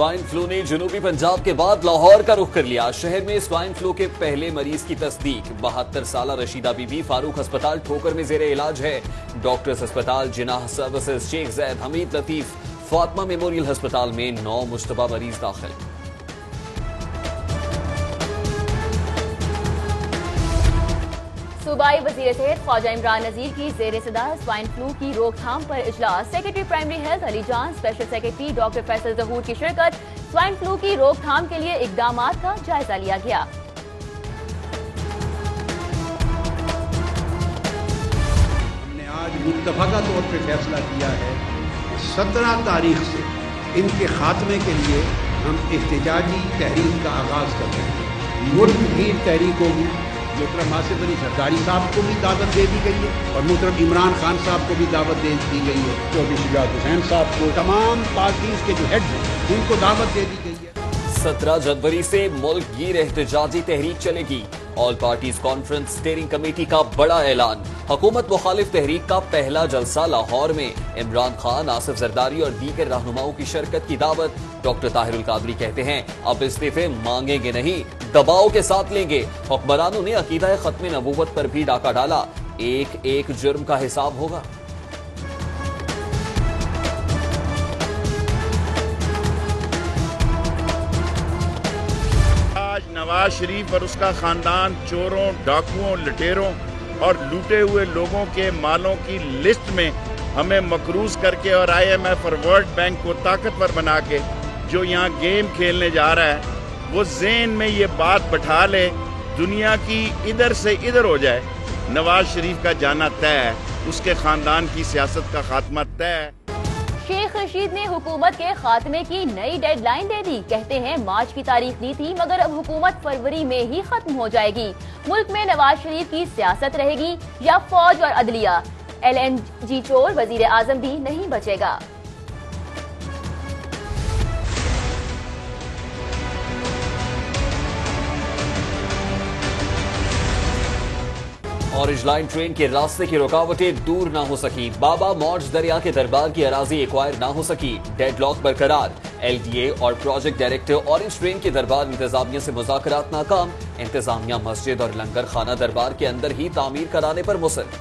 Swine flu ने जनूबी पंजाब के बाद लाहौर का रुख कर लिया। शहर में स्वाइन फ्लू के पहले मरीज की तस्दीक। 72 साल रशीदा बीबी फारूक अस्पताल ठोकर में जेर इलाज है। डॉक्टर्स अस्पताल जिनाह सर्विसेज शेख जैद हमीद लतीफ फातिमा मेमोरियल अस्पताल में 9 मुश्तबा मरीज दाखिल। सूबाई वजीर सेहत ख्वाजा इमरान नजीर की जेर सदारत स्वाइन फ्लू की रोकथाम पर इजलास। सेक्रेटरी प्राइमरी हेल्थ अली जान, स्पेशल सेक्रेटरी डॉक्टर फैसल जहूर की शिरकत। स्वाइन फ्लू की रोकथाम के लिए इकदामात का जायजा लिया गया। हमने आज मुत्तफाका तौर पर फैसला किया है कि 17 तारीख से इनके खात्मे के लिए हम एहतजाजी तहरीक का आगाज कर रहे हैं। मुल्क भीड़ तहरीक होगी। मोहतरम आसिफ अली जरदारी साहब को भी दावत दे दी गई है और मोहतरम इमरान खान साहब को भी दावत दे दी गई है। चौधरी शुजात हुसैन साहब को, तमाम पार्टीज के जो हेड हैं उनको दावत दे दी गई है। 17 जनवरी से मुल्क गिर एहतजाजी तहरीक चलेगी। All parties conference steering committee का बड़ा ऐलान। हुकूमत मुखालिफ तहरीक का पहला जलसा लाहौर में। इमरान खान, आसिफ जरदारी और दीगर रहनुमाओं की शिरकत की दावत। डॉक्टर ताहिरुल कादरी कहते हैं अब इस्तीफे मांगेंगे नहीं, दबाव के साथ लेंगे। हुक्मरानों ने अकीदा खत्म नबूवत पर भी डाका डाला। एक एक जुर्म का हिसाब होगा। आज नवाज शरीफ और उसका खानदान चोरों, डाकुओं, लुटेरों और लूटे हुए लोगों के मालों की लिस्ट में हमें मकरूज करके और IMF और वर्ल्ड बैंक को ताकतवर बना के जो यहाँ गेम खेलने जा रहा है, वो ज़हन में ये बात बैठा ले, दुनिया की इधर से इधर हो जाए। नवाज शरीफ का जाना तय है, उसके खानदान की सियासत का खात्मा तय है। शेख रशीद ने हुकूमत के खात्मे की नई डेडलाइन दे दी। कहते हैं मार्च की तारीख दी थी मगर अब हुकूमत फरवरी में ही खत्म हो जाएगी। मुल्क में नवाज शरीफ की सियासत रहेगी या फौज और अदलिया। LNG चोर वजीर आजम भी नहीं बचेगा। ऑरेंज लाइन ट्रेन के रास्ते की रुकावटें दूर ना हो सकी। बाबा मौज दरिया के दरबार की अराजी एक्वायर ना हो सकी। डेडलॉक बरकरार। LDA और प्रोजेक्ट डायरेक्टर ऑरेंज ट्रेन के दरबार इंतजामिया से मुज़ाकरात नाकाम। इंतजामिया मस्जिद और लंगर खाना दरबार के अंदर ही तामीर कराने पर मुसर।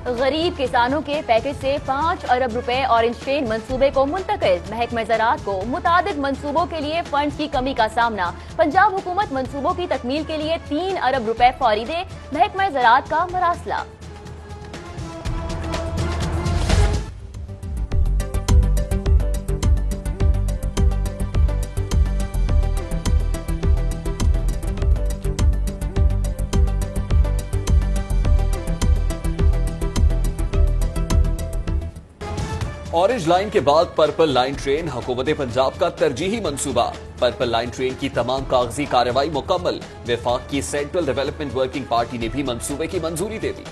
गरीब किसानों के पैकेज से 5 अरब रुपए ऑरेंज ट्रेन मंसूबे को मुंतकिल। महकमा ज़राअत को मुतादिद मंसूबों के लिए फंड्स की कमी का सामना। पंजाब हुकूमत मंसूबों की तकमील के लिए 3 अरब रुपए फौरी दे। महकमा ज़राअत का मरासला। ऑरेंज लाइन के बाद पर्पल लाइन ट्रेन हुकूमत पंजाब का तरजीही मंसूबा। पर्पल लाइन ट्रेन की तमाम कागजी कार्रवाई मुकम्मल। वफाक की सेंट्रल डेवलपमेंट वर्किंग पार्टी ने भी मंसूबे की मंजूरी दे दी।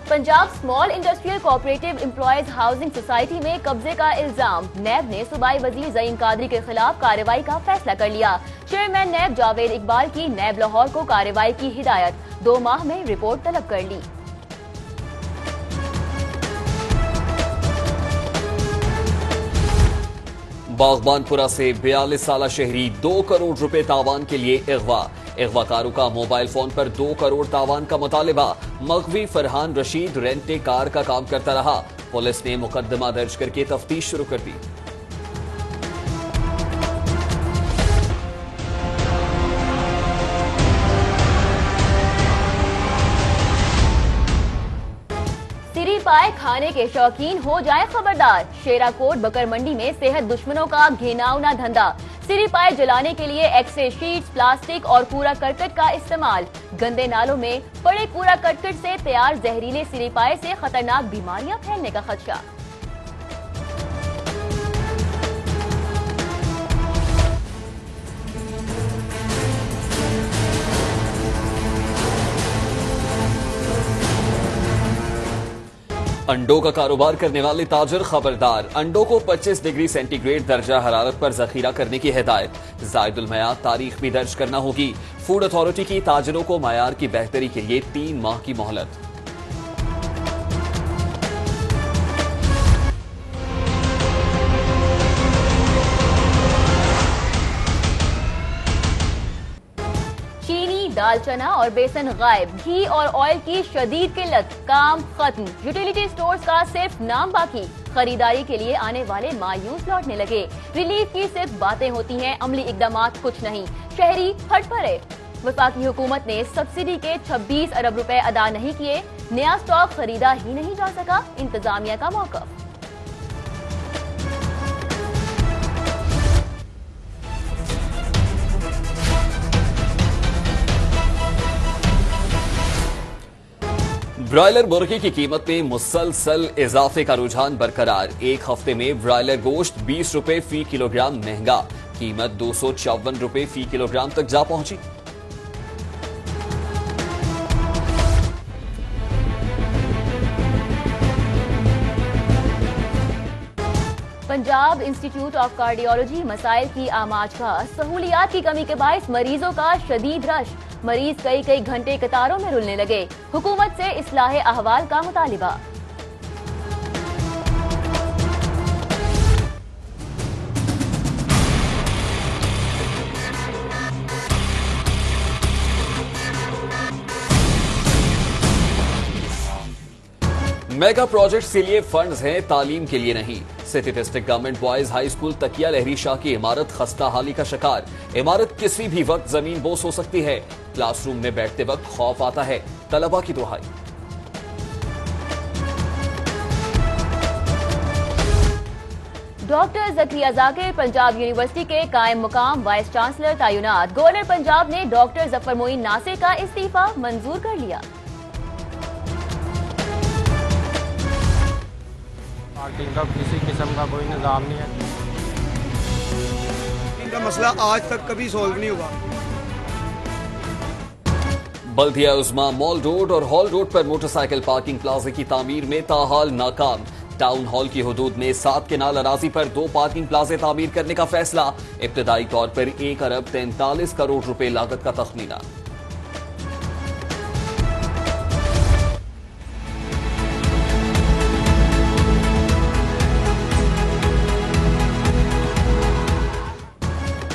Punjab small industrial cooperative employees housing society में कब्जे का इल्जाम। नैब ने सूबाई वजीर ज़ईन कादरी के खिलाफ कार्रवाई का फैसला कर लिया। चेयरमैन नैब जावेद इकबाल की नैब लाहौर को कार्रवाई की हिदायत। 2 माह में रिपोर्ट तलब कर ली। बागबानपुरा से 42 साला शहरी 2 करोड़ रुपए तावान के लिए अगवा। अगवाकारों का मोबाइल फोन पर 2 करोड़ तावान का मुतालिबा। मगवी फरहान रशीद रेंटे कार का काम करता रहा। पुलिस ने मुकदमा दर्ज करके तफ्तीश शुरू कर दी। सिरी पाए खाने के शौकीन हो जाए खबरदार। शेराकोट बकर मंडी में सेहत दुश्मनों का घिनौना धंधा। सिरी पाए जलाने के लिए एक्सरे शीट्स, प्लास्टिक और कूड़ा करकट का इस्तेमाल। गंदे नालों में पड़े कूड़ा करकट से तैयार जहरीले सिरी पाए से खतरनाक बीमारियां फैलने का खदशा। अंडों का कारोबार करने वाले ताजर खबरदार, अंडों को 25 डिग्री सेंटीग्रेड दर्जा हरारत पर जखीरा करने की हिदायत। जायदुल मयार तारीख भी दर्ज करना होगी। फूड अथॉरिटी की ताजरों को मयार की बेहतरी के लिए 3 माह की मोहलत। दाल चना और बेसन गायब, घी और ऑयल की शदीद किल्लत, काम खत्म। यूटिलिटी स्टोर्स का सिर्फ नाम बाकी, खरीदारी के लिए आने वाले मायूस लौटने लगे। रिलीफ की सिर्फ बातें होती हैं, अमली इकदामात कुछ नहीं। शहरी फट पड़े। वफाकी हुकूमत ने सब्सिडी के 26 अरब रुपए अदा नहीं किए, नया स्टॉक खरीदा ही नहीं जा सका, इंतजामिया का मौकफ। ब्रॉयलर मुर्गी की कीमत में मुसलसल इजाफे का रुझान बरकरार। एक हफ्ते में ब्रॉयलर गोश्त 20 रुपए फी किलोग्राम महंगा, कीमत 254 रुपए फी किलोग्राम तक जा पहुंची। पंजाब इंस्टीट्यूट ऑफ कार्डियोलॉजी मसाइल की आमाज का, सहूलियात की कमी के बायस मरीजों का शदीद रश, मरीज कई घंटे कतारों में रुलने लगे। हुकूमत से इस्लाह अहवाल का मुतालिबा। मेगा प्रोजेक्ट्स के लिए फंड्स हैं, तालीम के लिए नहीं। City district government boys high school Takia Lahri Shah की इमारत खस्ता हाली का शिकार। इमारत किसी भी वक्त जमीन बोस हो सकती है। क्लासरूम में बैठते वक्त खौफ आता है, तलबा की दुहाई। डॉक्टर जकरिया जाकिर पंजाब यूनिवर्सिटी के कायम मुकाम वाइस चांसलर तैनात। गवर्नर पंजाब ने डॉक्टर जफर मोइन नासिर का इस्तीफा मंजूर कर लिया। पार्टी का किसी किस्म का कोई निजाम नहीं है। इनका मसला आज तक कभी सॉल्व नहीं हुआ। बल्दिया उस्मा मॉल रोड और हॉल रोड पर मोटरसाइकिल पार्किंग प्लाजे की तामीर में ताहाल नाकाम। टाउन हॉल की हुदूद में 7 केनाल अराजी पर 2 पार्किंग प्लाजे तामीर करने का फैसला। इब्तदाई तौर पर 1 अरब 43 करोड़ रुपए लागत का तखमीना।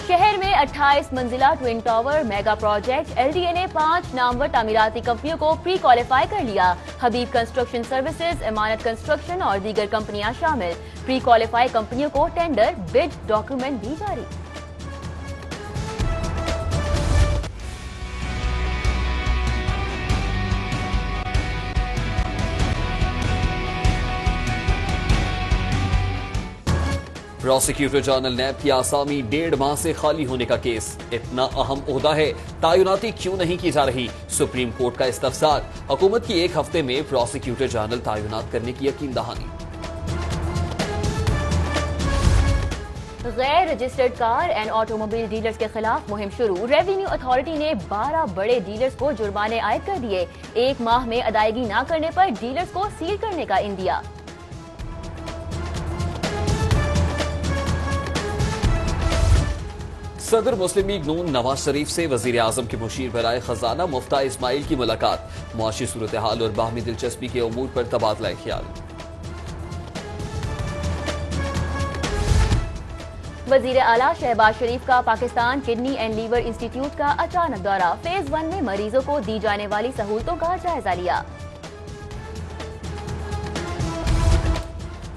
शहर में 28 मंजिला twin tower mega project. LDA ने 5 नामवर तामीराती कंपनियों को प्री क्वालिफाई कर लिया। हबीब कंस्ट्रक्शन सर्विसेज, इमानत कंस्ट्रक्शन और दीगर कंपनियां शामिल। प्री क्वालिफाई कंपनियों को टेंडर बिड डॉक्यूमेंट भी जारी। प्रोसिक्यूटर जनरल नैब की आसामी 1.5 माह से खाली होने का केस। इतना अहम ओहदा है, तैनाती क्यों नहीं की जा रही? सुप्रीम कोर्ट का इस्तफसार। हुकूमत की 1 हफ्ते में प्रोसिक्यूटर जनरल तैनात करने की यकीन दहानी। गैर registered car and automobile dealers के खिलाफ मुहिम शुरू। रेवेन्यू अथॉरिटी ने 12 बड़े डीलर्स को जुर्माने आयद कर दिए। 1 माह में अदायगी न करने पर डीलर्स को सील करने का इंदिया। सदर मुस्लिम लीग नून नवाज शरीफ से वजीर आजम के मुशीर बराए खजाना मुफ्ता इस्माइल की मुलाकात। मुआशी सूरत हाल और बाहमी दिलचस्पी के उमूर पर तबादला ख्याल। वजीर आला शहबाज शरीफ का Pakistan kidney and liver institute का अचानक दौरा। फेज 1 में मरीजों को दी जाने वाली सहूलतों का जायजा लिया।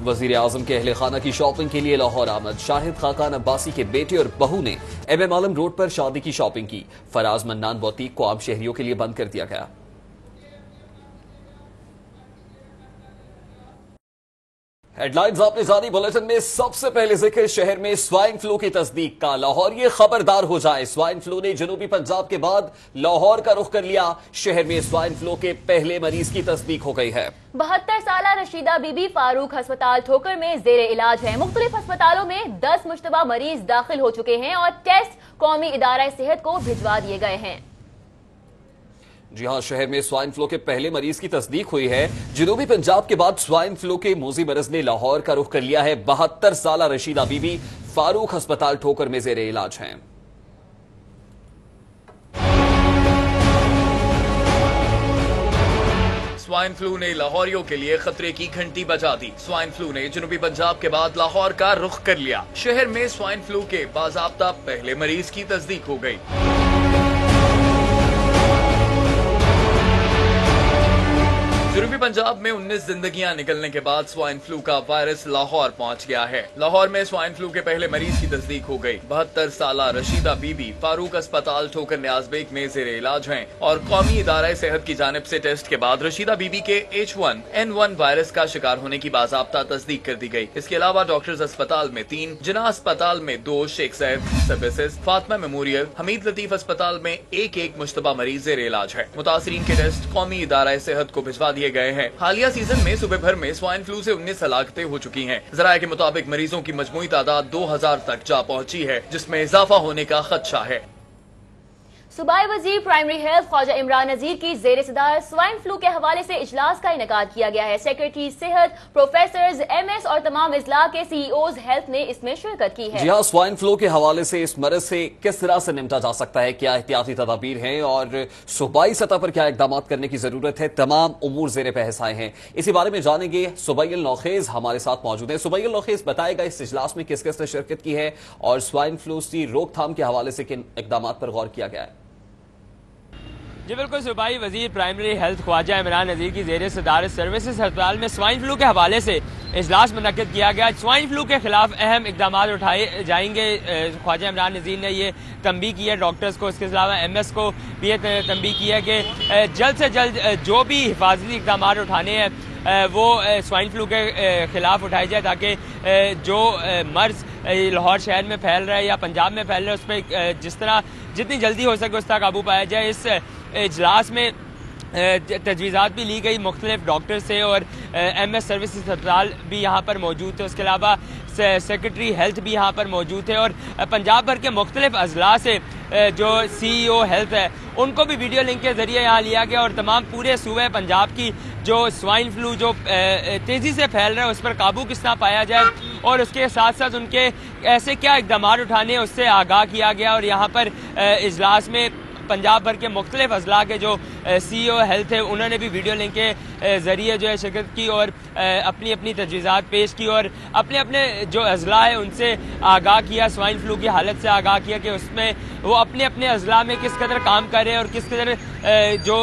वजीर आजम के अहले खाना की शॉपिंग के लिए लाहौर आमद। शाहिद खाकान अब्बासी के बेटे और बहू ने MM आलम रोड पर शादी की शॉपिंग की। फराज मन्नान बौतीक को आम शहरियों के लिए बंद कर दिया गया। हेडलाइंस आपने जानी। बुलेटिन में सबसे पहले जिक्र शहर में स्वाइन फ्लू की तस्दीक का। लाहौर ये खबरदार हो जाए, स्वाइन फ्लू ने जनूबी पंजाब के बाद लाहौर का रुख कर लिया। शहर में स्वाइन फ्लू के पहले मरीज की तस्दीक हो गई है। 72 साला रशीदा बीबी फारूक अस्पताल ठोकर में जेर इलाज है। मुख्तलिफ अस्पतालों में 10 मुश्तबा मरीज दाखिल हो चुके हैं और टेस्ट कौमी इदारा सेहत को भिजवा दिए गए हैं। जी हां, शहर में स्वाइन फ्लू के पहले मरीज की तस्दीक हुई है। जनूबी पंजाब के बाद स्वाइन फ्लू के मोजी मरज ने लाहौर का रुख कर लिया है। 72 साल रशीदा बीबी फारूक अस्पताल ठोकर में जेर इलाज हैं। स्वाइन फ्लू ने लाहौरियों के लिए खतरे की घंटी बजा दी। स्वाइन फ्लू ने जनूबी पंजाब के बाद लाहौर का रुख कर लिया। शहर में स्वाइन फ्लू के बाज़ाब्ता पहले मरीज की तस्दीक हो गई। जनूबी पंजाब में 19 जिंदगियां निकलने के बाद स्वाइन फ्लू का वायरस लाहौर पहुंच गया है। लाहौर में स्वाइन फ्लू के पहले मरीज की तस्दीक हो गई। 72 साल रशीदा बीबी फारूक अस्पताल ठोकर न्याज़बेग में जेर इलाज हैं और कौमी इदारा सेहत की जानिब से टेस्ट के बाद रशीदा बीबी के H1N1 वायरस का शिकार होने की बाज़ाब्ता तस्दीक कर दी गई। इसके अलावा डॉक्टर्स अस्पताल में 3, जिन्ना अस्पताल में 2, शेख ज़ैद सर्विसेज, फातिमा मेमोरियल, हमीद लतीफ अस्पताल में एक मुश्तबा मरीज जेर इलाज है। मुतासरीन के टेस्ट कौमी इदारा सेहत को भिजवा दिए गए हैं। हालिया सीजन में सूबे भर में स्वाइन फ्लू से 19 हलाकतें हो चुकी हैं। ज़राए के मुताबिक मरीजों की मजमूई तादाद 2000 तक जा पहुंची है, जिसमें इजाफा होने का खदशा है। सूबाई वजीर प्राइमरी हेल्थ ख्वाजा इमरान नजीर की जेर सदारत स्वाइन फ्लू के हवाले से इजलास का इनेकाद किया गया है। सेक्रेटरी सेहत, प्रोफेसर्स, MS और तमाम अजला के CEOs हेल्थ ने इसमें शिरकत की है। जी हाँ, स्वाइन फ्लू के हवाले से इस मरज से किस तरह से निपटा जा सकता है, क्या एहतियाती तदाबीर हैं और सूबाई सतह पर क्या इकदाम करने की जरूरत है, तमाम उमूर जेर बहस आए हैं। इसी बारे में जानेंगे। सुबैल नौखेज हमारे साथ मौजूद है। सुबैल नौखेज, बताएगा इस इजलास में किस किस ने शिरकत की है और स्वाइन फ्लू की रोकथाम के हवाले से किन इकदाम पर गौर किया गया है। जी बिल्कुल, सूबाई वजीर प्राइमरी हेल्थ ख्वाजा इमरान नजीर की जेर सदारत सर्विसेज अस्पताल में स्वाइन फ्लू के हवाले से इजलास मुनक्किद किया गया। स्वाइन फ्लू के खिलाफ अहम इकदाम उठाए जाएंगे। ख्वाजा इमरान नजीर ने ये तंबीह की है डॉक्टर्स को, इसके अलावा MS को भी ये तंबीह की है कि जल्द से जल्द जो भी हिफाजती इकदाम उठाने हैं वो स्वाइन फ्लू के खिलाफ उठाए जाए, ताकि जो मर्ज लाहौर शहर में फैल रहा है या पंजाब में फैल रहा है उस पर जिस तरह जितनी जल्दी हो सके उस तक काबू पाया जाए। इस इजलास में तजवीज़ात भी ली गई मुख्तलिफ डॉक्टर से और MS सर्विसेज अस्पताल भी यहाँ पर मौजूद थे। उसके अलावा सेक्रेटरी हेल्थ भी यहाँ पर मौजूद थे और पंजाब भर के मुख्तलिफ अजला से जो CEO हेल्थ है उनको भी वीडियो लिंक के जरिए यहाँ लिया गया और तमाम पूरे सूबे पंजाब की जो स्वाइन फ्लू जो तेज़ी से फैल रहा है उस पर काबू किस तरह पाया जाए और उसके साथ साथ उनके ऐसे क्या इकदाम उठाने उससे आगाह किया गया। और यहाँ पर इजलास में पंजाब भर के मुख्तलिफ अजला के जो CEO हेल्थ है उन्होंने भी वीडियो लिंक के जरिए जो है शिरकत की और अपनी अपनी तजवीज़ात पेश की और अपने अपने जो अजला है उनसे आगाह किया, स्वाइन फ्लू की हालत से आगाह किया कि उसमें वो अपने अपने अजला में किस कदर काम कर रहे हैं और किस कदर जो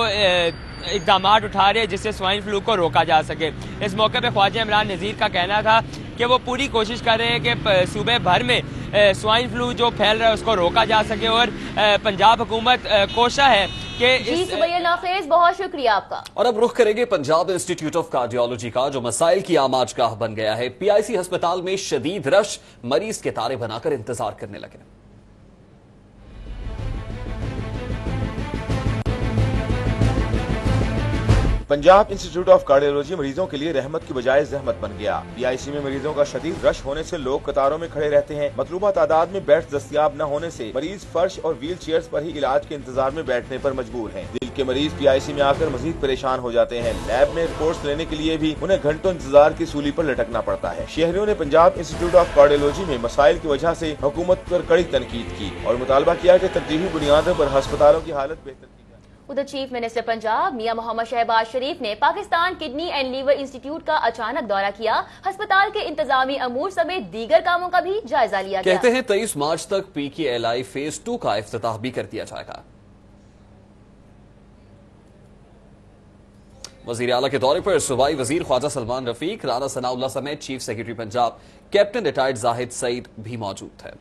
इकदाम उठा रहे हैं जिससे स्वाइन फ्लू को रोका जा सके। इस मौके पर ख्वाजा इमरान नज़ीर का कहना था कि वो पूरी कोशिश कर रहे हैं कि सूबे भर में स्वाइन फ्लू जो फैल रहा है उसको रोका जा सके और पंजाब हुकूमत कोशा है कि जी सुबैल नौखेज, बहुत शुक्रिया आपका। और अब रुख करेंगे पंजाब इंस्टीट्यूट ऑफ कार्डियोलॉजी का, जो मसाइल की आम आजगाह बन गया है। PIC अस्पताल में शदीद रश, मरीज के तारे बनाकर इंतजार करने लगे। पंजाब इंस्टीट्यूट ऑफ कार्डियोलॉजी मरीजों के लिए रहमत की बजाय जहमत बन गया। PIC में मरीजों का शदीद रश होने से लोग कतारों में खड़े रहते हैं। मतलूबा तादाद में बेड्स दस्तयाब न होने से मरीज फर्श और व्हील चेयर्स पर ही इलाज के इंतजार में बैठने पर मजबूर हैं। दिल के मरीज PIC में आकर मजीद परेशान हो जाते हैं। लैब में रिपोर्ट्स लेने के लिए भी उन्हें घंटों इंतजार की सूली पर लटकना पड़ता है। शहरियों ने पंजाब इंस्टीट्यूट ऑफ कार्डियोलॉजी में मसाइल की वजह से हुकूमत पर कड़ी तनकीद की और मुतालबा किया कि तरजीही बुनियादों पर अस्पतालों की हालत बेहतर की। उधर चीफ मिनिस्टर पंजाब मियां मोहम्मद शहबाज शरीफ ने Pakistan kidney and liver institute का अचानक दौरा किया। अस्पताल के इंतजामी अमूर समेत दीगर कामों का भी जायजा लिया गया। कहते हैं 23 मार्च तक PKLI फेज 2 का इफ्तिताह भी कर दिया जाएगा। वजीर आला के दौरे पर सूबाई वजीर ख्वाजा सलमान रफीक, राना सनाउल्लाह समेत chief secretary Punjab captain retired Zahid Saeed भी मौजूद थे।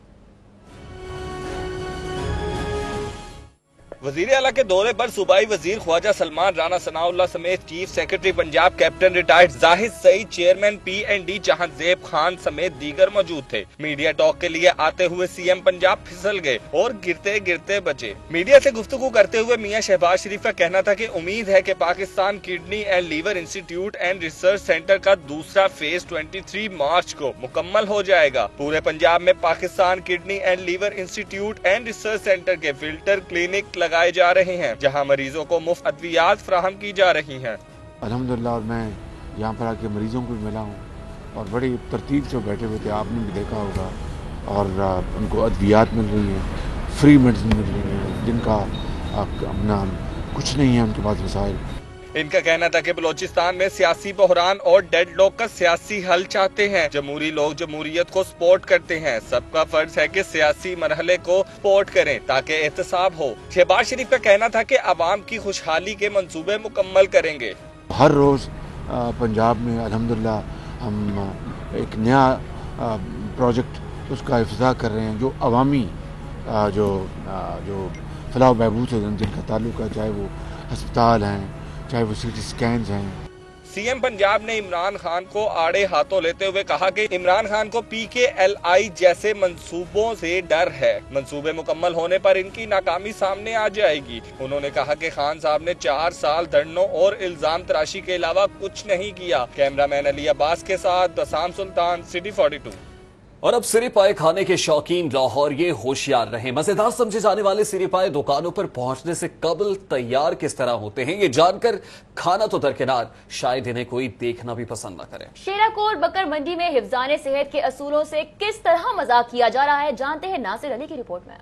वजीर आला के दौरे पर सूबाई वजीर ख्वाजा सलमान, राना सनाउल्लाह समेत chief secretary Punjab captain retired Zahid Saeed, chairman P&D Jahanzeb Khan समेत दीगर मौजूद थे। मीडिया टॉक के लिए आते हुए CM पंजाब फिसल गए और गिरते गिरते बचे। मीडिया से गुफ्तगू करते हुए मियां शहबाज शरीफ का कहना था कि उम्मीद है कि Pakistan kidney and liver institute and research centre का दूसरा फेज 23 मार्च को मुकम्मल हो जाएगा। पूरे पंजाब में Pakistan kidney and liver institute and research centre के फिल्टर क्लिनिक लगाए लगाए जा रहे हैं, जहाँ मरीजों को मुफ्त अद्वियात फराहम की जा रही हैं। अल्हम्दुलिल्लाह, और मैं यहाँ पर आके मरीजों को भी मिला हूँ और बड़ी तरतीब से बैठे हुए थे, आपने भी देखा होगा, और उनको अद्वियात मिल रही है, फ्री मेडिसिन मिल रही है, जिनका अपना कुछ नहीं है उनके पास वसाइल। इनका कहना था कि बलोचिस्तान में सियासी बहरान और डेडलॉक का सियासी हल चाहते हैं। जमहूरी लोग जमहूरियत को सपोर्ट करते हैं, सबका फर्ज है कि सियासी मरहले को सपोर्ट करें ताकि एहतसाब हो। शहबाज शरीफ का कहना था कि अवाम की खुशहाली के मंसूबे मुकम्मल करेंगे। हर रोज पंजाब में अल्हम्दुलिल्लाह हम एक नया प्रोजेक्ट उसका इफ्तिताह कर रहे हैं, जो अवामी जो फलाह बहबूद से जिनका ताल्लुक है, चाहे वो अस्पताल हैं, चाहे वो सिटी स्कैन्स हैं। सीएम पंजाब ने इमरान खान को आड़े हाथों लेते हुए कहा कि इमरान खान को PKLI जैसे मंसूबों से डर है, मंसूबे मुकम्मल होने पर इनकी नाकामी सामने आ जाएगी। उन्होंने कहा कि खान साहब ने 4 साल धरनों और इल्जाम तराशी के अलावा कुछ नहीं किया। कैमरामैन अली अब्बास के साथ दसाम सुल्तान, सिटी 42। और अब सिरी पाए खाने के शौकीन लाहौर ये होशियार रहे, मजेदार समझे जाने वाले सिरी पाए दुकानों पर पहुंचने से कबल तैयार किस तरह होते हैं, ये जानकर खाना तो दरकिनार, शायद इन्हें कोई देखना भी पसंद न करे। शेराकोट बकर मंडी में हिफ्जाने सेहत के असूलों से किस तरह मजाक किया जा रहा है, जानते हैं नासिर अली की रिपोर्ट में।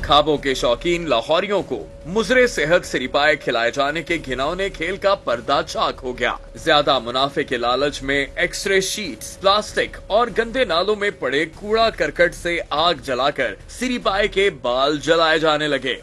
खाबों के शौकीन लाहौरियों को मुजरे सेहत सिरिपाए खिलाए जाने के घिनौने खेल का पर्दा चाक हो गया। ज्यादा मुनाफे के लालच में एक्सरे शीट्स, प्लास्टिक और गंदे नालों में पड़े कूड़ा करकट से आग जलाकर सिरिपाए के बाल जलाए जाने लगे।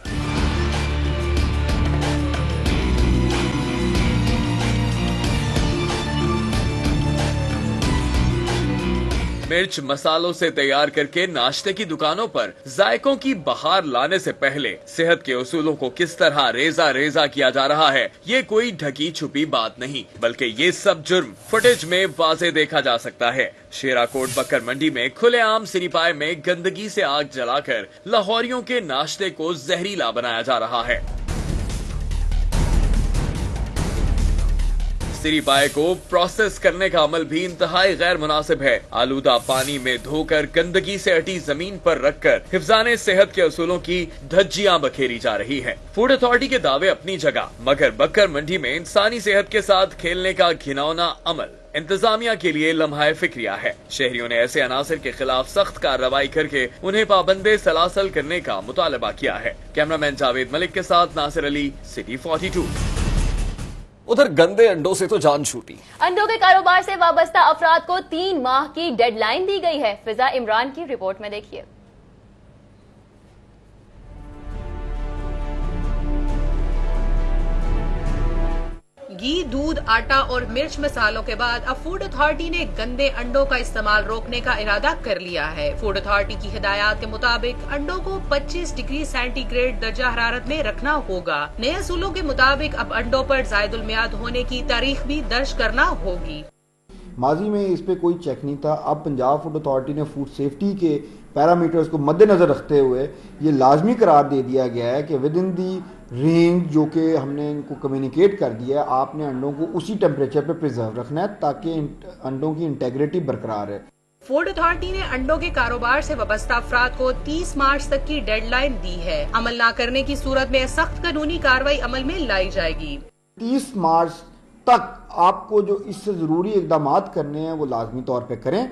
मिर्च मसालों से तैयार करके नाश्ते की दुकानों पर जायकों की बहार लाने से पहले सेहत के उसूलों को किस तरह रेजा रेजा किया जा रहा है, ये कोई ढकी छुपी बात नहीं, बल्कि ये सब जुर्म फुटेज में वाज़े देखा जा सकता है। शेराकोट बकर मंडी में खुलेआम सिरिपाए में गंदगी से आग जलाकर लाहौरियों के नाश्ते को जहरीला बनाया जा रहा है। सिरिपाए को प्रोसेस करने का अमल भी इंतहाई गैर मुनासिब है। आलूदा पानी में धोकर गंदगी से अटी जमीन पर रखकर हिफ्जाने सेहत के असूलों की धज्जियां बखेरी जा रही है। फूड अथॉरिटी के दावे अपनी जगह, मगर बकर मंडी में इंसानी सेहत के साथ खेलने का घिनौना अमल इंतजामिया के लिए लम्हा फिक्रिया है। शहरियों ने ऐसे अनासिर के खिलाफ सख्त कार्रवाई करके उन्हें पाबंदे सलासल करने का मुतालबा किया है। कैमरामैन जावेद मलिक के साथ नासिर अली, सिटी 42। उधर गंदे अंडों से तो जान छूटी। अंडों के कारोबार से वाबस्ता अफराद को 3 माह की डेडलाइन दी गई है। फिजा इमरान की रिपोर्ट में देखिए। घी, दूध, आटा और मिर्च मसालों के बाद अब फूड अथॉरिटी ने गंदे अंडों का इस्तेमाल रोकने का इरादा कर लिया है। फूड अथॉरिटी की हिदायत के मुताबिक अंडों को 25 डिग्री सेंटीग्रेड दर्जा हरारत में रखना होगा। नए असूलों के मुताबिक अब अंडों पर जायदुल मियाद होने की तारीख भी दर्ज करना होगी। माजी में इस पे कोई चेक नहीं था, अब पंजाब फूड अथॉरिटी ने फूड सेफ्टी के पैरामीटर्स को मद्देनजर रखते हुए ये लाजमी करार दे दिया गया है कि विद इन दी रेंज जो कि हमने इनको कम्युनिकेट कर दिया है, आपने अंडों को उसी टेम्परेचर पे प्रिजर्व रखना है ताकि अंडों की इंटेग्रिटी बरकरार है। फूड अथॉरिटी ने अंडों के कारोबार से वाबस्ता अफराद को 30 मार्च तक की डेडलाइन दी है। अमल न करने की सूरत में सख्त कानूनी कार्रवाई अमल में लाई जाएगी। 30 मार्च तक आपको जो इससे जरूरी इकदाम करने हैं वो लाजमी तौर पे करें,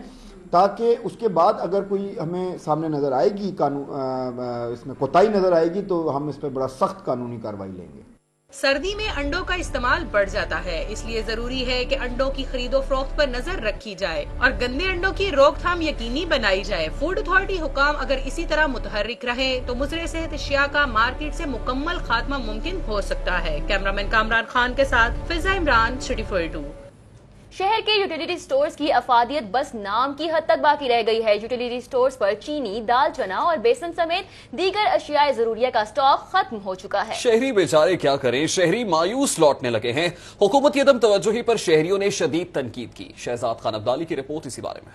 ताकि उसके बाद अगर कोई हमें सामने नजर आएगी कानून इसमें कोताही नजर आएगी तो हम इस पर बड़ा सख्त कानूनी कार्रवाई लेंगे। सर्दी में अंडों का इस्तेमाल बढ़ जाता है, इसलिए जरूरी है कि अंडों की खरीदो फरोख्त पर नजर रखी जाए और गंदे अंडों की रोकथाम यकीनी बनाई जाए। फूड अथॉरिटी हुकाम अगर इसी तरह मुतहर्रिक रहे तो मुजरे सेहत अशिया का मार्केट से मुकम्मल खात्मा मुमकिन हो सकता है। कैमरामैन कामरान खान के साथ फिजा इमरान, सिटी 42। शहर के यूटिलिटी स्टोर्स की अफादियत बस नाम की हद तक बाकी रह गई है। यूटिलिटी स्टोर्स पर चीनी, दाल, चना और बेसन समेत दीगर अशियाए जरूरिया का स्टॉक खत्म हो चुका है। शहरी बेचारे क्या करें, शहरी मायूस लौटने लगे हैं। हुकूमत की अदम तवज्जुही पर शहरियों ने शदीद तनकीद की। शहजाद खान अब्दाली की रिपोर्ट इसी बारे में।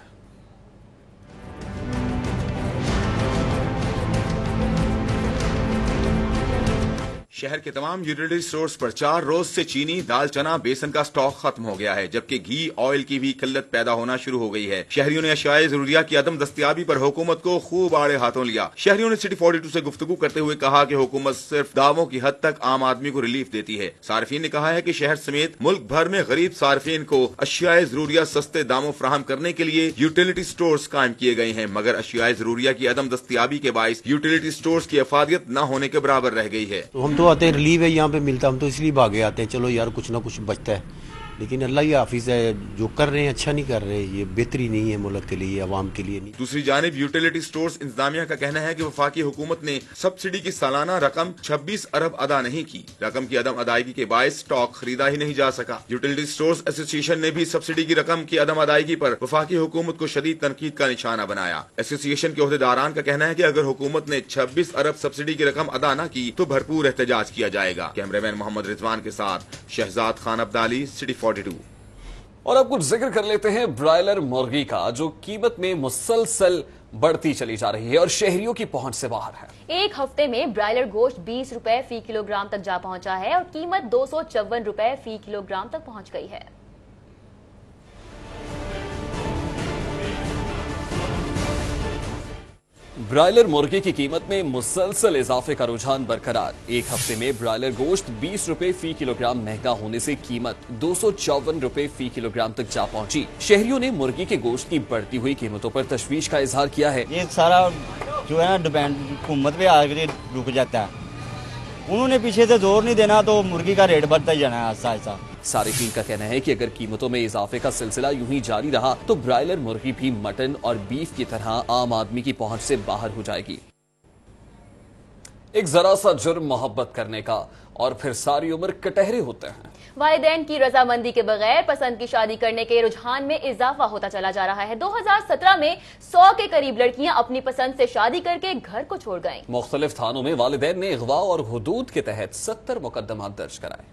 शहर के तमाम यूटिलिटी स्टोर्स पर 4 रोज से चीनी, दाल, चना, बेसन का स्टॉक खत्म हो गया है, जबकि घी, ऑयल की भी किल्लत पैदा होना शुरू हो गई है। शहरियों ने अशियाए जरूरिया की अदम दस्तयाबी पर हुकूमत को खूब आड़े हाथों लिया। शहरियों ने सिटी 42 से गुफ्तगू करते हुए कहा कि हुकूमत सिर्फ दावों की हद तक आम आदमी को रिलीफ देती है। सार्फिन ने कहा है कि शहर समेत मुल्क भर में गरीब सार्फिन को अशियाए जरूरिया सस्ते दामों फराहम करने के लिए यूटिलिटी स्टोर्स कायम किए गए हैं, मगर अशियाए जरूरिया की अदम दस्तयाबी के बाइस यूटिलिटी स्टोर्स की अफादियत न होने के बराबर रह गई है। तो हम तो आते हैं, रिलीफ है यहाँ पे मिलता, हम तो इसलिए भागे आते हैं, चलो यार कुछ ना कुछ बचता है। लेकिन अल्लाह ही हाफिज है, जो कर रहे हैं अच्छा नहीं कर रहे, ये बेहतरी नहीं है मुल्क के लिए, अवाम के लिए नहीं। दूसरी जानिब यूटिलिटी स्टोर्स इंतजामिया का कहना है कि वफाकी हुकूमत ने सब्सिडी की सालाना रकम 26 अरब अदा नहीं की। रकम की अदम अदायगी के बायस स्टॉक खरीदा ही नहीं जा सका। यूटिलिटी स्टोर्स एसोसिएशन ने भी सब्सिडी की रकम की अदम अदायगी पर वफाकी हुकूमत को शदीद तनकीद का निशाना बनाया। एसोसिएशन के ओहदेदारान का कहना है कि अगर हुकूमत ने 26 अरब सब्सिडी की रकम अदा न की तो भरपूर एहतजाज किया जाएगा। कैमरामैन मोहम्मद रिजवान के साथ शहजाद खान अब्दाली, सिटी 42। और अब कुछ जिक्र कर लेते हैं ब्रायलर मुर्गी का, जो कीमत में मुसलसल बढ़ती चली जा रही है और शहरियों की पहुंच से बाहर है। एक हफ्ते में ब्रायलर गोश्त 20 रुपए फी किलोग्राम तक जा पहुंचा है और कीमत 254 रुपए फी किलोग्राम तक पहुंच गई है। ब्रायलर मुर्गे की कीमत में मुसलसल इजाफे का रुझान बरकरार। एक हफ्ते में ब्रायलर गोश्त 20 रुपए फी किलोग्राम महंगा होने से कीमत 254 रुपए फी किलोग्राम तक जा पहुंची। शहरियों ने मुर्गी के गोश्त की बढ़ती हुई कीमतों पर तशवीश का इजहार किया है। ये सारा जो है ना डिपेंड हुकूमत पे आगे रुक जाता है, उन्होंने पीछे से जोर नहीं देना तो मुर्गी का रेट बढ़ता ही जाना है आहिस्ता आहिस्ता। सारिफीन का कहना है कि अगर कीमतों में इजाफे का सिलसिला यूं ही जारी रहा तो ब्रायलर मुर्गी भी मटन और बीफ की तरह आम आदमी की पहुंच से बाहर हो जाएगी। एक जरा सा जुर्म मोहब्बत करने का और फिर सारी उम्र कटहरे होते हैं। वालिदैन की रजामंदी के बगैर पसंद की शादी करने के रुझान में इजाफा होता चला जा रहा है। 2017 में 100 के करीब लड़कियां अपनी पसंद से शादी करके घर को छोड़ गईं। मुख्तलिफ थानों में वालिदैन ने अगवा और हुदूद के तहत 70 मुकदमात दर्ज कराए।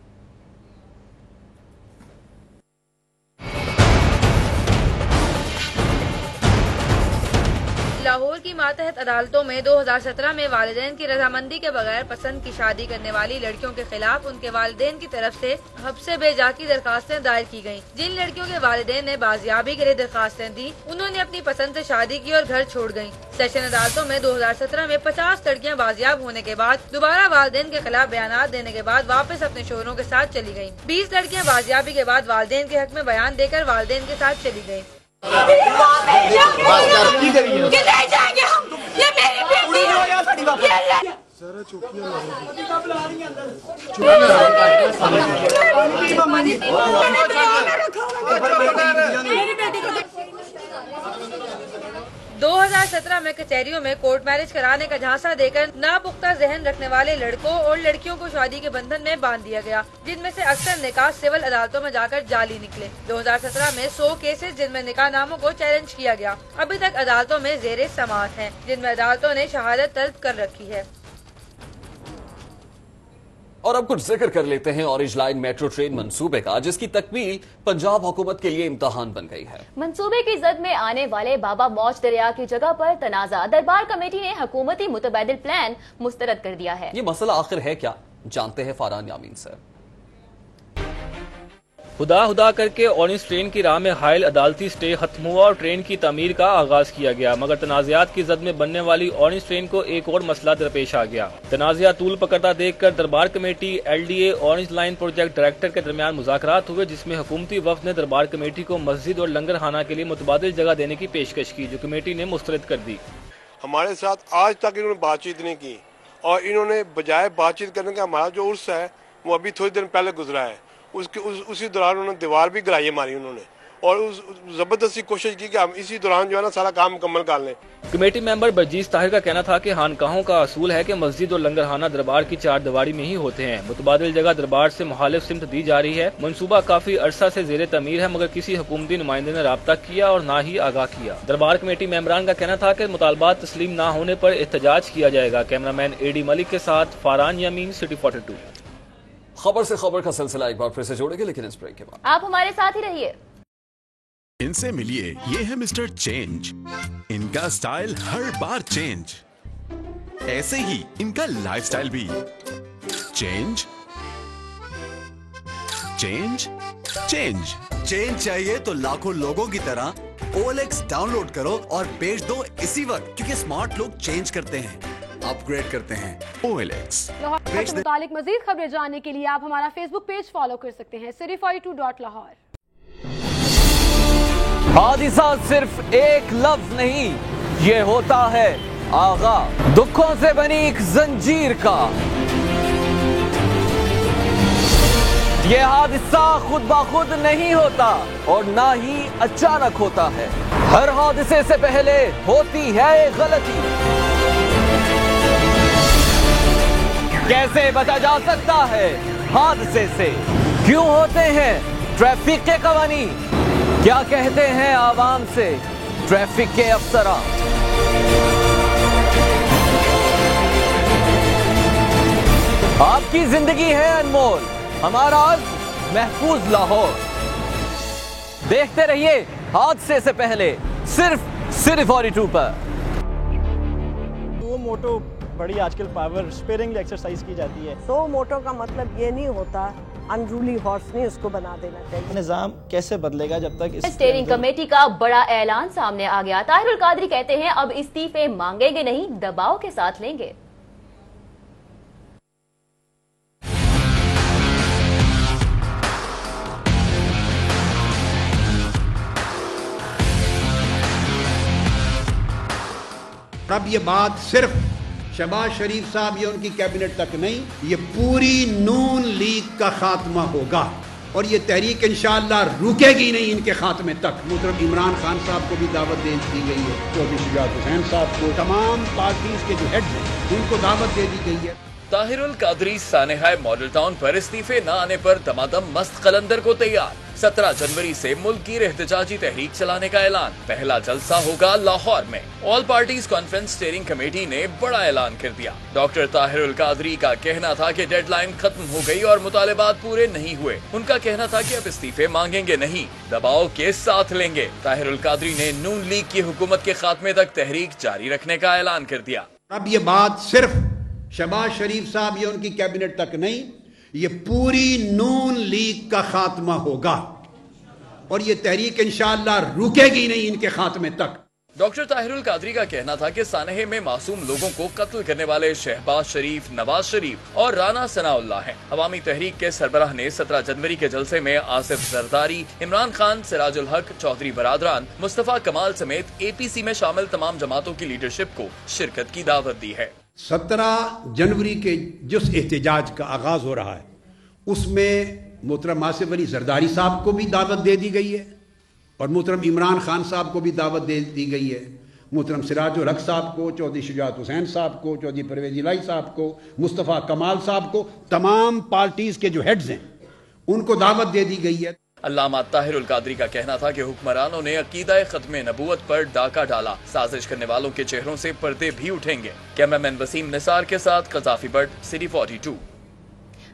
लाहौर की मातहत अदालतों में 2017 में वालिदैन की रजामंदी के बगैर पसंद की शादी करने वाली लड़कियों के खिलाफ उनके वालिदैन की तरफ से हब्से बेजा की दरखास्तें दायर की गयी। जिन लड़कियों के वालिदैन ने बाजियाबी के लिए दरखास्तें दी, उन्होंने अपनी पसंद से शादी की और घर छोड़ गयी। सेशन अदालतों में 2017 में 50 लड़कियां बाजियाब होने के बाद दोबारा वालिदैन के खिलाफ बयान देने के बाद वापस अपने शोहरों के साथ चली गयी। 20 लड़कियां बाजियाबी के बाद वालिदैन के हक में बयान देकर वालिदैन के साथ चली गयी। दो 2017 में कचहरियों में कोर्ट मैरिज कराने का झांसा देकर नापुख्ता जहन रखने वाले लड़कों और लड़कियों को शादी के बंधन में बांध दिया गया, जिनमें से अक्सर निकाह सिविल अदालतों में जाकर जाली निकले। 2017 में 100 केसेस जिनमें निकाह नामों को चैलेंज किया गया अभी तक अदालतों में जेरे समाअत हैं, जिनमें अदालतों ने शहादत तलब कर रखी है। और अब कुछ जिक्र कर लेते हैं ऑरेंज लाइन मेट्रो ट्रेन मंसूबे का, जिसकी तकमील पंजाब हुकूमत के लिए इम्तहान बन गई है। मंसूबे की जद में आने वाले बाबा मौज दरिया की जगह पर तनाजा, दरबार कमेटी ने हुकूमती मुतबादिल प्लान मुस्तरद कर दिया है। ये मसला आखिर है क्या, जानते हैं फारान यामीन से। खुदा खुदा करके ऑरेंज ट्रेन की राह में हायल अदालती स्टे खत्म हुआ और ट्रेन की तमीर का आगाज किया गया, मगर तनाज़ात की जद में बनने वाली ऑरेंज ट्रेन को एक और मसला दरपेश आ गया। तनाज़ा तूल पकड़ता देखकर दरबार committee, LDA, orange line project director के दरमियान मुज़ाकरात हुए, जिसमें हुकूमती वफ़द ने दरबार कमेटी को मस्जिद और लंगर खाना के लिए मुतबादिल जगह देने की पेशकश की, जो कमेटी ने मुस्तरद कर दी। हमारे साथ आज तक इन्होंने बातचीत नहीं की और इन्होंने बजाय बातचीत करने का हमारा जो उर्स है वो अभी थोड़ी देर पहले गुजरा है, उसी दौरान उन्होंने दीवार भी गिराई हमारी उन्होंने, और उस जबरदस्ती कोशिश की कि हम इसी दौरान जो है ना सारा काम मुकम्मल कर लें। कमेटी मेंबर बरजीज ताहिर का कहना था कि खानकाहों का असूल है कि मस्जिद और लंगरखाना दरबार की चार दीवारी में ही होते हैं। मुतबादिल जगह दरबार से मुखालिफ सिमत दी जा रही है। मनसूबा काफी अरसा से जेरे तमीर है, मगर किसी हुकूमती नुमाइंदे ने राब्ता किया और न ही आगाह किया। दरबार कमेटी मेंबरान का कहना था कि मुतालबात तस्लीम न होने पर एहतजाज किया जाएगा। कैमरामैन AD मलिक के साथ फारान यामीन, सिटी 42। खबर से खबर का सिलसिला एक बार फिर से जोड़ेंगे, लेकिन इस ब्रेक के बाद आप हमारे साथ ही रहिए। इनसे मिलिए, ये है मिस्टर चेंज। इनका स्टाइल हर बार चेंज, ऐसे ही इनका लाइफस्टाइल भी चेंज चेंज चेंज चेंज चाहिए तो लाखों लोगों की तरह OLX डाउनलोड करो और बेच दो इसी वक्त, क्योंकि स्मार्ट लोग चेंज करते हैं, अपग्रेड करते हैं। OLX। लाहौर से मुतालिक मजीद खबरें जानने के लिए आप हमारा फेसबुक पेज फॉलो कर सकते हैं, city42.lahore। हादिसा सिर्फ एक लफ्ज नहीं, ये होता है आगा दुखों से बनी एक जंजीर का। ये हादसा खुद ब खुद नहीं होता और ना ही अचानक होता है। हर हादसे से पहले होती है गलती। कैसे बचा जा सकता है हादसे से? क्यों होते हैं ट्रैफिक के कवानीन? क्या कहते हैं आवाम से ट्रैफिक के अफसरान? आपकी जिंदगी है अनमोल, हमारा महफूज लाहौर। देखते रहिए हादसे से पहले सिर्फ City42 पर। वो मोटो बड़ी आजकल पावर स्पेयरिंगली एक्सरसाइज की जाती है। तो मोटो का मतलब ये नहीं होता अनरूली हॉर्स नहीं उसको बना देना चाहिए। निजाम कैसे बदलेगा जब तक स्टीयरिंग कमेटी का बड़ा ऐलान सामने आ गया। ताहिरुल कादरी कहते हैं अब इस्तीफे मांगेंगे नहीं, दबाव के साथ लेंगे। अब ये बात सिर्फ शहबाज शरीफ साहब या उनकी कैबिनेट तक नहीं, ये पूरी नून लीग का खात्मा होगा और ये तहरीक इंशाअल्लाह रुकेगी नहीं इनके खात्मे तक। मुहतरम इमरान खान साहब को भी दावत दे दी गई है, चौधरी शुजात हुसैन साहब को, तमाम पार्टीज के जो हेड हैं उनको दावत दे दी गई है। ताहिरुल कादरी सानेहाय मॉडल टाउन पर इस्तीफे न आने पर दमादम मस्त कलंदर को तैयार। 17 जनवरी से मुल्क की एहतजाजी तहरीक चलाने का ऐलान। पहला जलसा होगा लाहौर में। All parties conference steering committee ने बड़ा ऐलान कर दिया। डॉक्टर ताहिरुल कादरी का कहना था कि डेडलाइन खत्म हो गई और मुतालिबात पूरे नहीं हुए। उनका कहना था कि अब इस्तीफे मांगेंगे नहीं, दबाव के साथ लेंगे। ताहिरुल कादरी ने नून लीग की हुकूमत के खात्मे तक तहरीक जारी रखने का ऐलान कर दिया। अब ये बात सिर्फ शहबाज शरीफ साहब या उनकी कैबिनेट तक नहीं, ये पूरी नून लीग का खात्मा होगा और ये तहरीक इंशाअल्लाह रुकेगी नहीं इनके खात्मे तक। डॉक्टर ताहिरुल कादरी का कहना था कि सानहे में मासूम लोगों को कत्ल करने वाले शहबाज शरीफ, नवाज शरीफ और राना सनाउल्लाह हैं। अवामी तहरीक के सरबराह ने 17 जनवरी के जलसे में आसिफ जरदारी, इमरान खान, सिराजुल हक, चौधरी बरादरान, मुस्तफा कमाल समेत APC में शामिल तमाम जमातों की लीडरशिप को शिरकत की दावत दी है। 17 जनवरी के जिस एहतजाज का आगाज हो रहा है उसमें मोहतरम आसिफ अली जरदारी साहब को भी दावत दे दी गई है और मोहतरम इमरान खान साहब को भी दावत दे दी गई है। मोहतरम सिराजुल हक साहब को, चौधरी शुजात हुसैन साहब को, चौधरी परवेज इलाही साहब को, मुस्तफ़ा कमाल साहब को, तमाम पार्टीज के जो हेड्स हैं उनको दावत दे दी गई है। अल्लामा ताहिरुल कादरी का कहना था कि हुक्मरानों ने अकीदा खत्मे नबूवत पर डाका डाला। साजिश करने वालों के चेहरों से पर्दे भी उठेंगे। कैमरामैन वसीम निसार के साथ कज़ाफी बट, City42।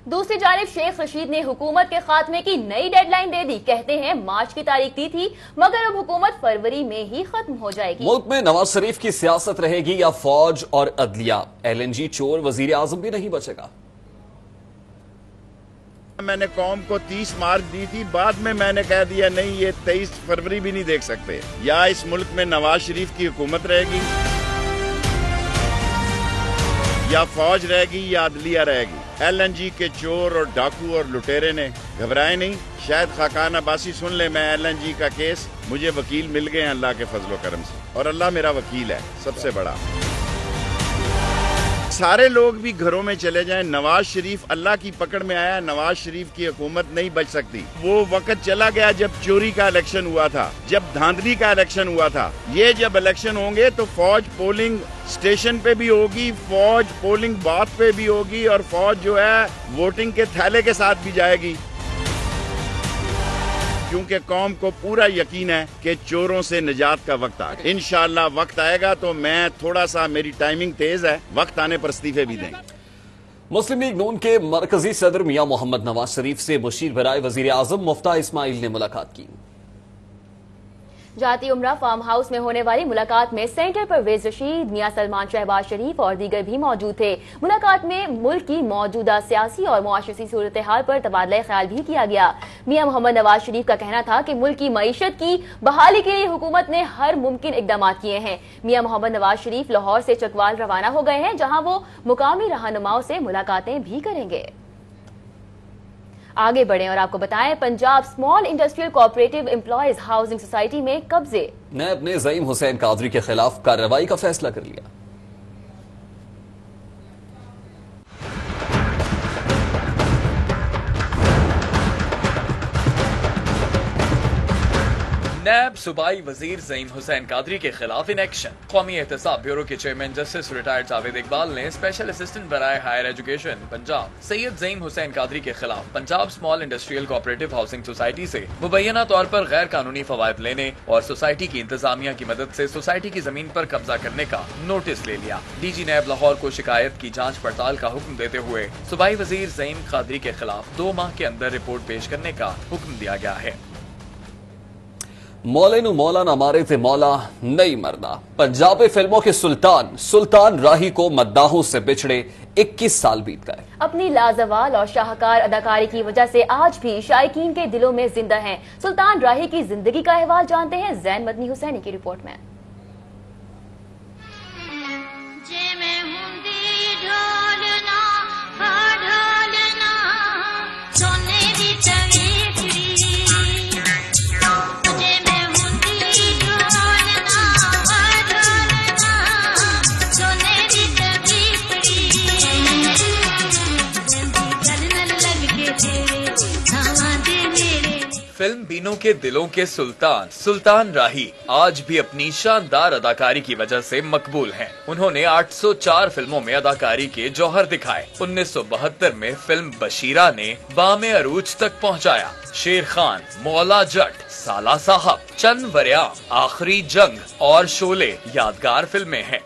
दूसरी जानिब शेख रशीद ने हुकूमत के खात्मे की नई डेडलाइन दे दी। कहते हैं मार्च की तारीख दी थी मगर अब हुकूमत फरवरी में ही खत्म हो जाएगी। मुल्क में नवाज शरीफ की सियासत रहेगी या फौज और अदलिया? LNG चोर वजीर आजम भी नहीं बचेगा। मैंने कौम को 30 मार्च दी थी, बाद में मैंने कह दिया नहीं, ये 23 फरवरी भी नहीं देख सकते। या इस मुल्क में नवाज शरीफ की हुकूमत रहेगी, या फौज रहेगी, या अदलिया रहेगी। LNG के चोर और डाकू और लुटेरे ने घबराए नहीं। शायद खाकान अब्बासी सुन ले, मैं LNG का केस, मुझे वकील मिल गए अल्लाह के फजलो करम से, और अल्लाह मेरा वकील है सबसे बड़ा। सारे लोग भी घरों में चले जाएं, नवाज शरीफ अल्लाह की पकड़ में आया, नवाज शरीफ की हुकूमत नहीं बच सकती। वो वक्त चला गया जब चोरी का इलेक्शन हुआ था, जब धांधली का इलेक्शन हुआ था। ये जब इलेक्शन होंगे तो फौज पोलिंग स्टेशन पे भी होगी, फौज पोलिंग बूथ पे भी होगी, और फौज जो है वोटिंग के थैले के साथ भी जाएगी, क्योंकि कौम को पूरा यकीन है कि चोरों से निजात का वक्त आ गया। इंशाअल्लाह वक्त आएगा तो मैं थोड़ा सा, मेरी टाइमिंग तेज है, वक्त आने पर इस्तीफे भी देंगे। मुस्लिम लीग नून के मरकजी सदर मियां मोहम्मद नवाज शरीफ से मुशीर बराए वजीर आजम मुफ्ता इस्माइल ने मुलाकात की। जाती उम्रा फार्म हाउस में होने वाली मुलाकात में सेंटर परवेज रशीद, मियां सलमान, शहबाज शरीफ और दीगर भी मौजूद थे। मुलाकात में मुल्क की मौजूदा सियासी और मुआशरती सूरत हाल पर तबादला ख्याल भी किया गया। मियां मोहम्मद नवाज शरीफ का कहना था कि मुल्क की मईशत की बहाली के लिए हुकूमत ने हर मुमकिन इकदाम किए हैं। मियां मोहम्मद नवाज शरीफ लाहौर से चकवाल रवाना हो गए हैं, जहां वो मुकामी रहनुमाओं से मुलाकातें भी करेंगे। आगे बढ़ें और आपको बताएं, Punjab small industrial cooperative employees housing society में कब्जे। नैब ने ज़ईम हुसैन कादरी के खिलाफ कार्रवाई का फैसला कर लिया। नैब सूबाई वजीर ज़ईम हुसैन कादरी के खिलाफ इन एक्शन। कौमी एहतसाब ब्यूरो के chairman justice retired Javed Iqbal ने स्पेशल असिस्टेंट बराए हायर एजुकेशन पंजाब सैयद ज़ईम हुसैन कादरी के खिलाफ Punjab small industrial cooperative housing society से मुबैना तौर पर गैर कानूनी फवायद लेने और सोसाइटी की इंतजामिया की मदद से सोसाइटी की जमीन पर कब्जा करने का नोटिस ले लिया। डीजी नैब लाहौर को शिकायत की जाँच पड़ताल का हुक्म देते हुए सूबाई वजीर ज़ईम कादरी के खिलाफ 2 माह के अंदर रिपोर्ट पेश करने का हुक्म दिया गया है। मौले नु मौला ना मारे थे मौला नहीं मरदा। पंजाबी फिल्मों के सुल्तान राही को मद्दाहों से बिछड़े 21 साल बीत गए। अपनी लाजवाल और शाहकार अदाकारी की वजह से आज भी शायकीन के दिलों में जिंदा हैं। सुल्तान राही की जिंदगी का अहवाल जानते हैं जैन मदनी हुसैनी की रिपोर्ट में। फिल्म बीनों के दिलों के सुल्तान राही आज भी अपनी शानदार अदाकारी की वजह से मकबूल हैं। उन्होंने 804 फिल्मों में अदाकारी के जौहर दिखाए। 1972 में फिल्म बशीरा ने बामे अरूज तक पहुंचाया। शेर खान, मौला जट, साला साहब, चंद वरिया, आखिरी जंग और शोले यादगार फिल्में हैं।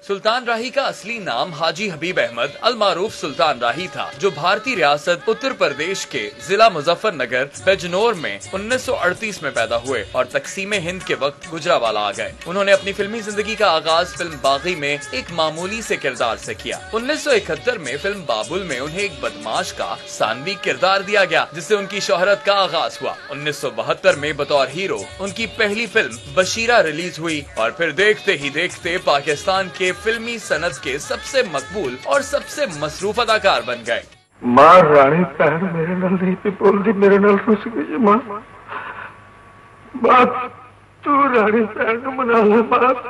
सुल्तान राही का असली नाम हाजी हबीब अहमद अलमारूफ सुल्तान राही था, जो भारतीय रियासत उत्तर प्रदेश के जिला मुजफ्फरनगर बिजनौर में 1938 में पैदा हुए और तकसीम हिंद के वक्त गुजरावाला आ गए। उन्होंने अपनी फिल्मी जिंदगी का आगाज फिल्म बागी में एक मामूली से किरदार से किया। 1971 में फिल्म बाबुल में उन्हें एक बदमाश का सानवी किरदार दिया गया, जिससे उनकी शोहरत का आगाज हुआ। 1972 में बतौर हीरो उनकी पहली फिल्म बशीरा रिलीज हुई और फिर देखते ही देखते पाकिस्तान के फिल्मी सनत के सबसे मकबूल और सबसे मसरूफ अदाकार बन गए। मां रानी भैन मेरे नाल नहीं पे बोलदी, मेरे नाल रुस गई। मां बात तू रानी भैन को मना ले, बात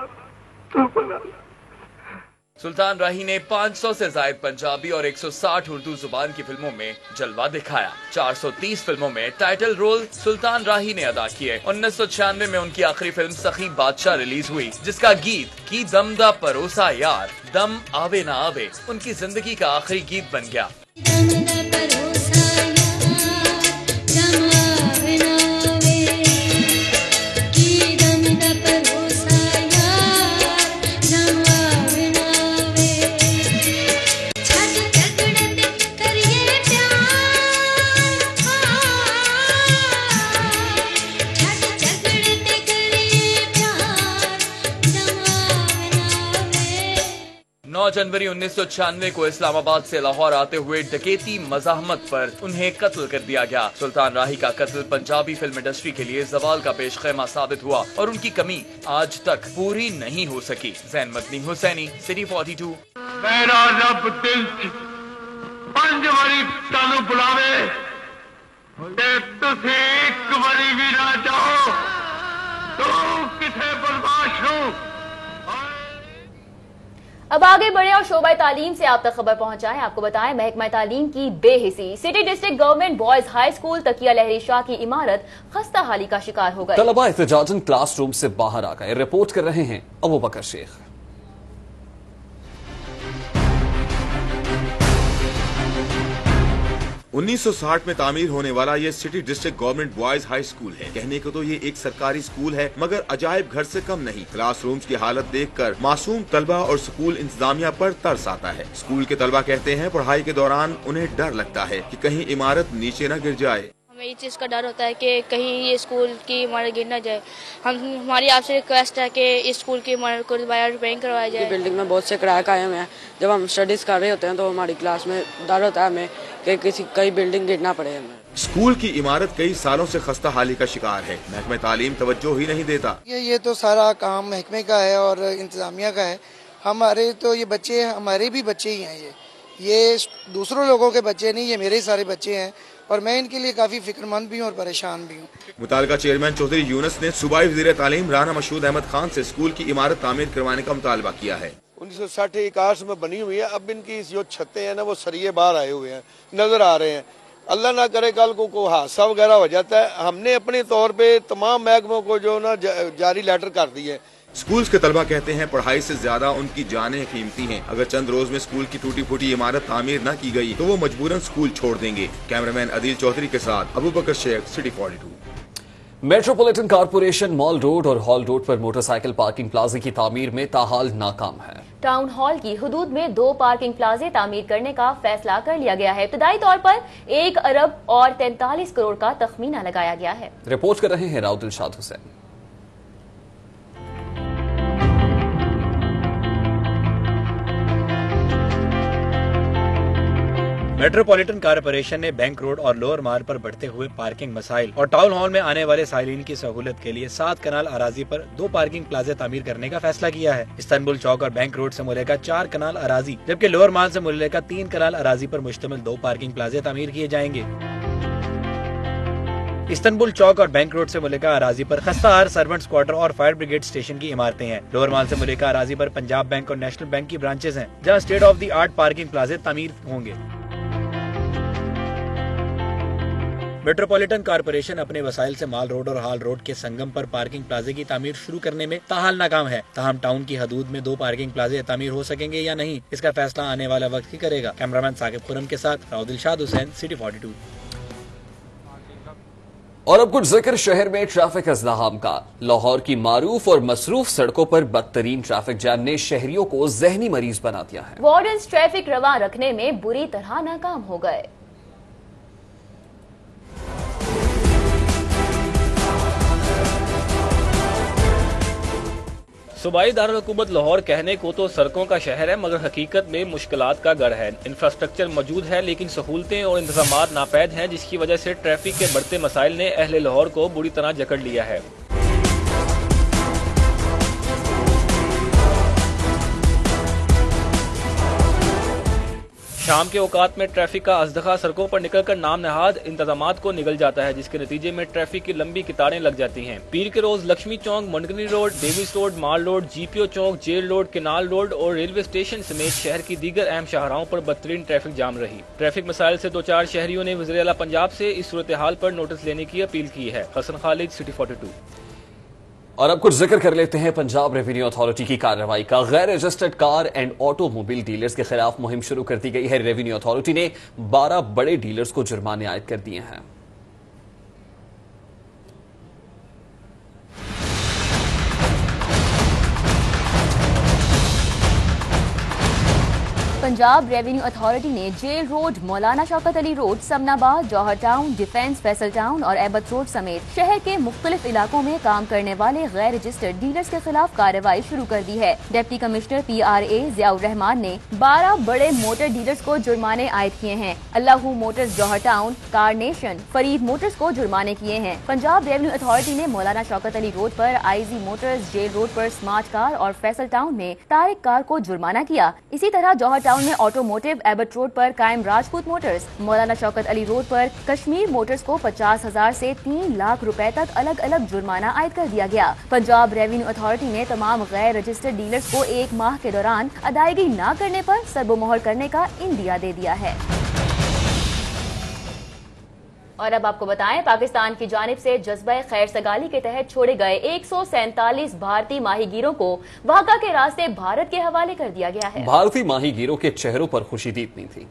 तू मना ले। सुल्तान राही ने 500 से ज्यादा पंजाबी और 160 उर्दू जुबान की फिल्मों में जलवा दिखाया। 430 फिल्मों में टाइटल रोल सुल्तान राही ने अदा किए। 1996 में उनकी आखिरी फिल्म सखी बादशाह रिलीज हुई, जिसका गीत की दम दा परोसा यार दम आवे ना आवे उनकी जिंदगी का आखिरी गीत बन गया। जनवरी 1996 को इस्लामाबाद से लाहौर आते हुए डकैती मज़ाहमत पर उन्हें कत्ल कर दिया गया। सुल्तान राही का कत्ल पंजाबी फिल्म इंडस्ट्री के लिए जवाल का पेशखेमा साबित हुआ और उनकी कमी आज तक पूरी नहीं हो सकी। जैन मदनी हुसैनी, सिटी 42। मेरा रब दिल 5 वारी तानू बुलावे ते तुसी एक वारी भी ना जाओ तो किथे बर्बाद हो। अब आगे बढ़े और शोबा तालीम से आप तक खबर पहुंचाएं। आपको बताएं, महकमा तालीम की बेहिसी। City district government boys high school Takia Lahri Shah की इमारत खस्ता हाली का शिकार हो गई। तलबा एहतजाजन क्लासरूम से बाहर आ गए। रिपोर्ट कर रहे हैं अबू बकर शेख। 1960 में तामीर होने वाला ये city district government boys high school है। कहने को तो ये एक सरकारी स्कूल है, मगर अजायब घर से कम नहीं। क्लासरूम्स की हालत देखकर मासूम तलबा और स्कूल इंतजामिया पर तरस आता है। स्कूल के तलबा कहते हैं पढ़ाई के दौरान उन्हें डर लगता है कि कहीं इमारत नीचे न गिर जाए। हमें इस चीज़ का डर होता है कि कहीं ये स्कूल की इमारत गिर न जाए। हमारी आपसे रिक्वेस्ट है कि इस स्कूल की इमारत को दोबारा रिपेयरिंग करवाया जाए। बिल्डिंग में बहुत से क्रैक आए हुए हैं। जब हम स्टडीज कर रहे होते हैं तो हमारी क्लास में डर होता है हमें कि कई बिल्डिंग गिरना पड़े हमें। स्कूल की इमारत कई सालों से खस्ता हाली का शिकार है। महकमे तालीम तवज्जो ही नहीं देता। ये तो सारा काम महकमे का है और इंतजामिया का है। हमारे तो ये बच्चे हमारे भी बच्चे ही हैं। ये दूसरों लोगों के बच्चे नहीं, ये मेरे सारे बच्चे हैं और मैं इनके लिए काफी फिक्रमंद भी हूँ और परेशान भी हूँ। मुतालका चेयरमैन चौधरी यूनुस ने सूबाई वज़ीर तालीम राना मशहूद अहमद खान से स्कूल की इमारत तामीर करवाने का मुतालबा किया है। 1960-61 में बनी हुई है। अब इनकी जो छतें हैं ना वो सरिये बाहर आए हुए हैं, नजर आ रहे हैं। अल्लाह ना करे कल को कोई हादसा वगैरह हो जाता है। हमने अपने तौर पे तमाम महकमों को जो ना जारी लेटर कर दिए। स्कूल के तलबा कहते हैं पढ़ाई से ज्यादा उनकी जानें कीमती हैं। अगर चंद रोज में स्कूल की टूटी फूटी इमारत तामीर न की गई तो वो मजबूरन स्कूल छोड़ देंगे। कैमरामैन अदील चौधरी के साथ Abu Bakar Sheikh, city 42। Metropolitan corporation mall road और हॉल रोड पर मोटरसाइकिल पार्किंग प्लाजे की तामीर में ताहाल नाकाम है। टाउन हॉल की हुदूद में 2 पार्किंग प्लाजे तामीर करने का फैसला कर लिया गया है। इब्तदाई तौर पर 1 अरब और 43 करोड़ का तखमीना लगाया गया है। रिपोर्ट कर रहे हैं राउत दिलशाद हुसैन। मेट्रोपॉलिटन कॉरपोरेशन ने बैंक रोड और लोअर मार्ग पर बढ़ते हुए पार्किंग मसाइल और टाउन हॉल में आने वाले साइलिन की सहूलत के लिए 7 कनाल अराजी पर 2 पार्किंग प्लाजे तामीर करने का फैसला किया है। इस्तांबुल चौक और बैंक रोड से मुल्का 4 कनाल अराजी जबकि लोअर मार्ग से मुल्का 3 कनाल अराजी पर मुश्तमिल 2 पार्किंग प्लाजे तामीर किए जाएंगे। इस्तांबुल चौक और बैंक रोड से मुल्का अराजी पर खस्ताहार सर्वेंट्स क्वार्टर और फायर ब्रिगेड स्टेशन की इमारतें हैं। लोअर माल से मुल्का अराजी पर पंजाब बैंक और नेशनल बैंक की ब्रांचेस हैं, जहां state of the art parking प्लाजे तामीर होंगे। मेट्रोपॉलिटन कॉरपोरेशन अपने वसाइल से माल रोड और हाल रोड के संगम पर पार्किंग प्लाजे की तामीर शुरू करने में ताहाल नाकाम है। ताहम टाउन की हदूद में 2 पार्किंग प्लाजे तामीर हो सकेंगे या नहीं, इसका फैसला आने वाला वक्त ही करेगा। कैमरामैन साकिब खुरम के साथ राउत दिलशाद हुसैन, सिटी 42। और अब कुछ जिक्र शहर में ट्रैफिक इज़्दिहाम का। लाहौर की मारूफ और मसरूफ सड़कों पर बदतरीन ट्रैफिक जैम ने शहरियों को जहनी मरीज बना दिया है। वार्डन्स ट्रैफिक रवा रखने में बुरी तरह नाकाम हो गए। सूबाई दारुल हुकूमत लाहौर कहने को तो सड़कों का शहर है, मगर हकीकत में मुश्किलात का गढ़ है। इंफ्रास्ट्रक्चर मौजूद है लेकिन सहूलतें और इंतजामात नापैद हैं, जिसकी वजह से ट्रैफिक के बढ़ते मसाइल ने अहले लाहौर को बुरी तरह जकड़ लिया है। शाम के औकात में ट्रैफिक का अज़दखा सड़कों पर निकलकर नाम नहाद इंतजामात को निगल जाता है, जिसके नतीजे में ट्रैफिक की लंबी कतारें लग जाती हैं। पीर के रोज लक्ष्मी चौक, मंडगनी रोड, डेविस रोड, माल रोड, जीपीओ चौक, जेल रोड, केनाल रोड और रेलवे स्टेशन समेत शहर की दीगर अहम शाहराहों पर बदतरीन ट्रैफिक जाम रही। ट्रैफिक मसाइल से 2-4 शहरियों ने वज़ीर आला पंजाब से इस सूरत हाल पर नोटिस लेने की अपील की है। हसन खालिद, सिटी 42। और अब कुछ जिक्र कर लेते हैं पंजाब रेवेन्यू अथॉरिटी की कार्रवाई का। गैर registered car and automobile dealers के खिलाफ मुहिम शुरू कर दी गई है। रेवेन्यू अथॉरिटी ने 12 बड़े डीलर्स को जुर्माने आयद कर दिए हैं। पंजाब रेवेन्यू अथॉरिटी ने जेल रोड, मौलाना शौकत अली रोड, समनाबाद, जौहर टाउन, डिफेंस, फैसल टाउन और एबट रोड समेत शहर के मुख्तलिफ इलाकों में काम करने वाले गैर रजिस्टर्ड डीलर्स के खिलाफ कार्रवाई शुरू कर दी है। Deputy commissioner PRA Ziaur Rahman ने 12 बड़े मोटर डीलर्स को जुर्माने आयद किए हैं। अल्लाहू मोटर्स जौहर टाउन, कारनेशन, फरीद मोटर्स को जुर्माने किए हैं। पंजाब रेवेन्यू अथॉरिटी ने मौलाना शौकत अली रोड पर IG मोटर्स, जेल रोड पर स्मार्ट कार और फैसल टाउन में तारिक कार को जुर्माना किया। इसी तरह जौहर टाउन में ऑटोमोटिव, एबट रोड पर कायम राजपूत मोटर्स, मौलाना शौकत अली रोड पर कश्मीर मोटर्स को 50,000 से 3 लाख रुपए तक अलग अलग जुर्माना आयद कर दिया गया। पंजाब रेवेन्यू अथॉरिटी ने तमाम गैर रजिस्टर्ड डीलर्स को 1 माह के दौरान अदायगी न करने पर सर्बोमोहर करने का इंदिया दे दिया है। और अब आपको बताएं, पाकिस्तान की जानिब से जज्बा खैर सगाली के तहत छोड़े गए 147 भारतीय माहीगीरों को वाघा के रास्ते भारत के हवाले कर दिया गया है। भारतीय माहीगीरों के चेहरों पर खुशी दीपनी थी।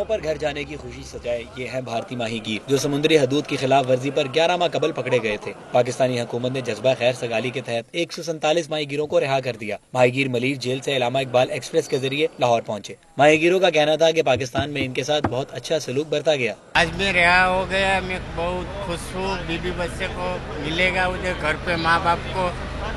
सरों पर घर जाने की खुशी सजाए ये है भारतीय माहीगीर जो समुद्री हदूद की खिलाफ वर्जी पर 11 माह कबल पकड़े गए थे। पाकिस्तानी हुकूमत ने जज्बा खैर सगाली के तहत 147 माहीगीरों को रिहा कर दिया। माहीगीर मलिर जेल से इलामा इकबाल एक्सप्रेस के जरिए लाहौर पहुँचे। माहीगीरों का कहना था कि पाकिस्तान में इनके साथ बहुत अच्छा सलूक बरता गया। आज मैं रिहा हो गया, मैं बहुत खुश हूँ। बीबी बच्चे को मिलेगा, उधर घर पे माँ बाप को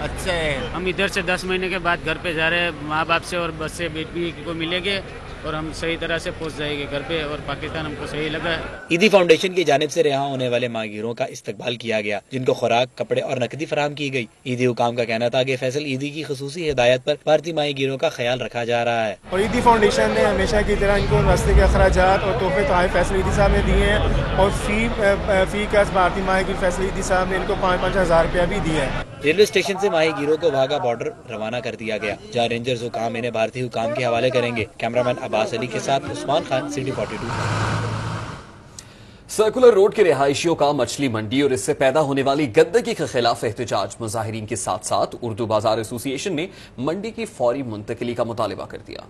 अच्छा है। हम इधर से 10 महीने के बाद घर पे जा रहे हैं, माँ बाप से और बच्चे बेटी को मिलेंगे और हम सही तरह से पहुंच जाएंगे घर पे और पाकिस्तान हमको सही लगा है। ईदी फाउंडेशन की जानिब से रिहा होने वाले माहीगीरों का इस्तकबाल किया गया जिनको खुराक, कपड़े और नकदी फराहम की गई। ईदी हुकाम का कहना था कि फैसल ईदी की खुसूसी हिदायत पर भारतीय माहीगीरों का ख्याल रखा जा रहा है। और ईदी फाउंडेशन ने हमेशा की तरह इनको रास्ते के अखराजात और तोहफे तोहफे फैसल ईदी साहब ने दिए हैं और फी का भारतीय माहीगीर फैसल ईदी साहब ने इनको 5-5 हज़ार रुपया भी दिया है। रेलवे स्टेशन से माहीगीरों को वाघा बॉर्डर रवाना कर दिया गया जहाँ रेंजर्स हुकाम इन्हें भारतीय हुकाम के हवाले करेंगे। कैमरामैन अब्बास अली के साथ Usman Khan, city 42। Circular road के रिहायशियों का मछली मंडी और इससे पैदा होने वाली गंदगी के खिलाफ एहतजाज। मुजाहिरीन के साथ साथ उर्दू बाजार एसोसिएशन ने मंडी की फौरी मुंतकिली का मुतालिबा कर दिया।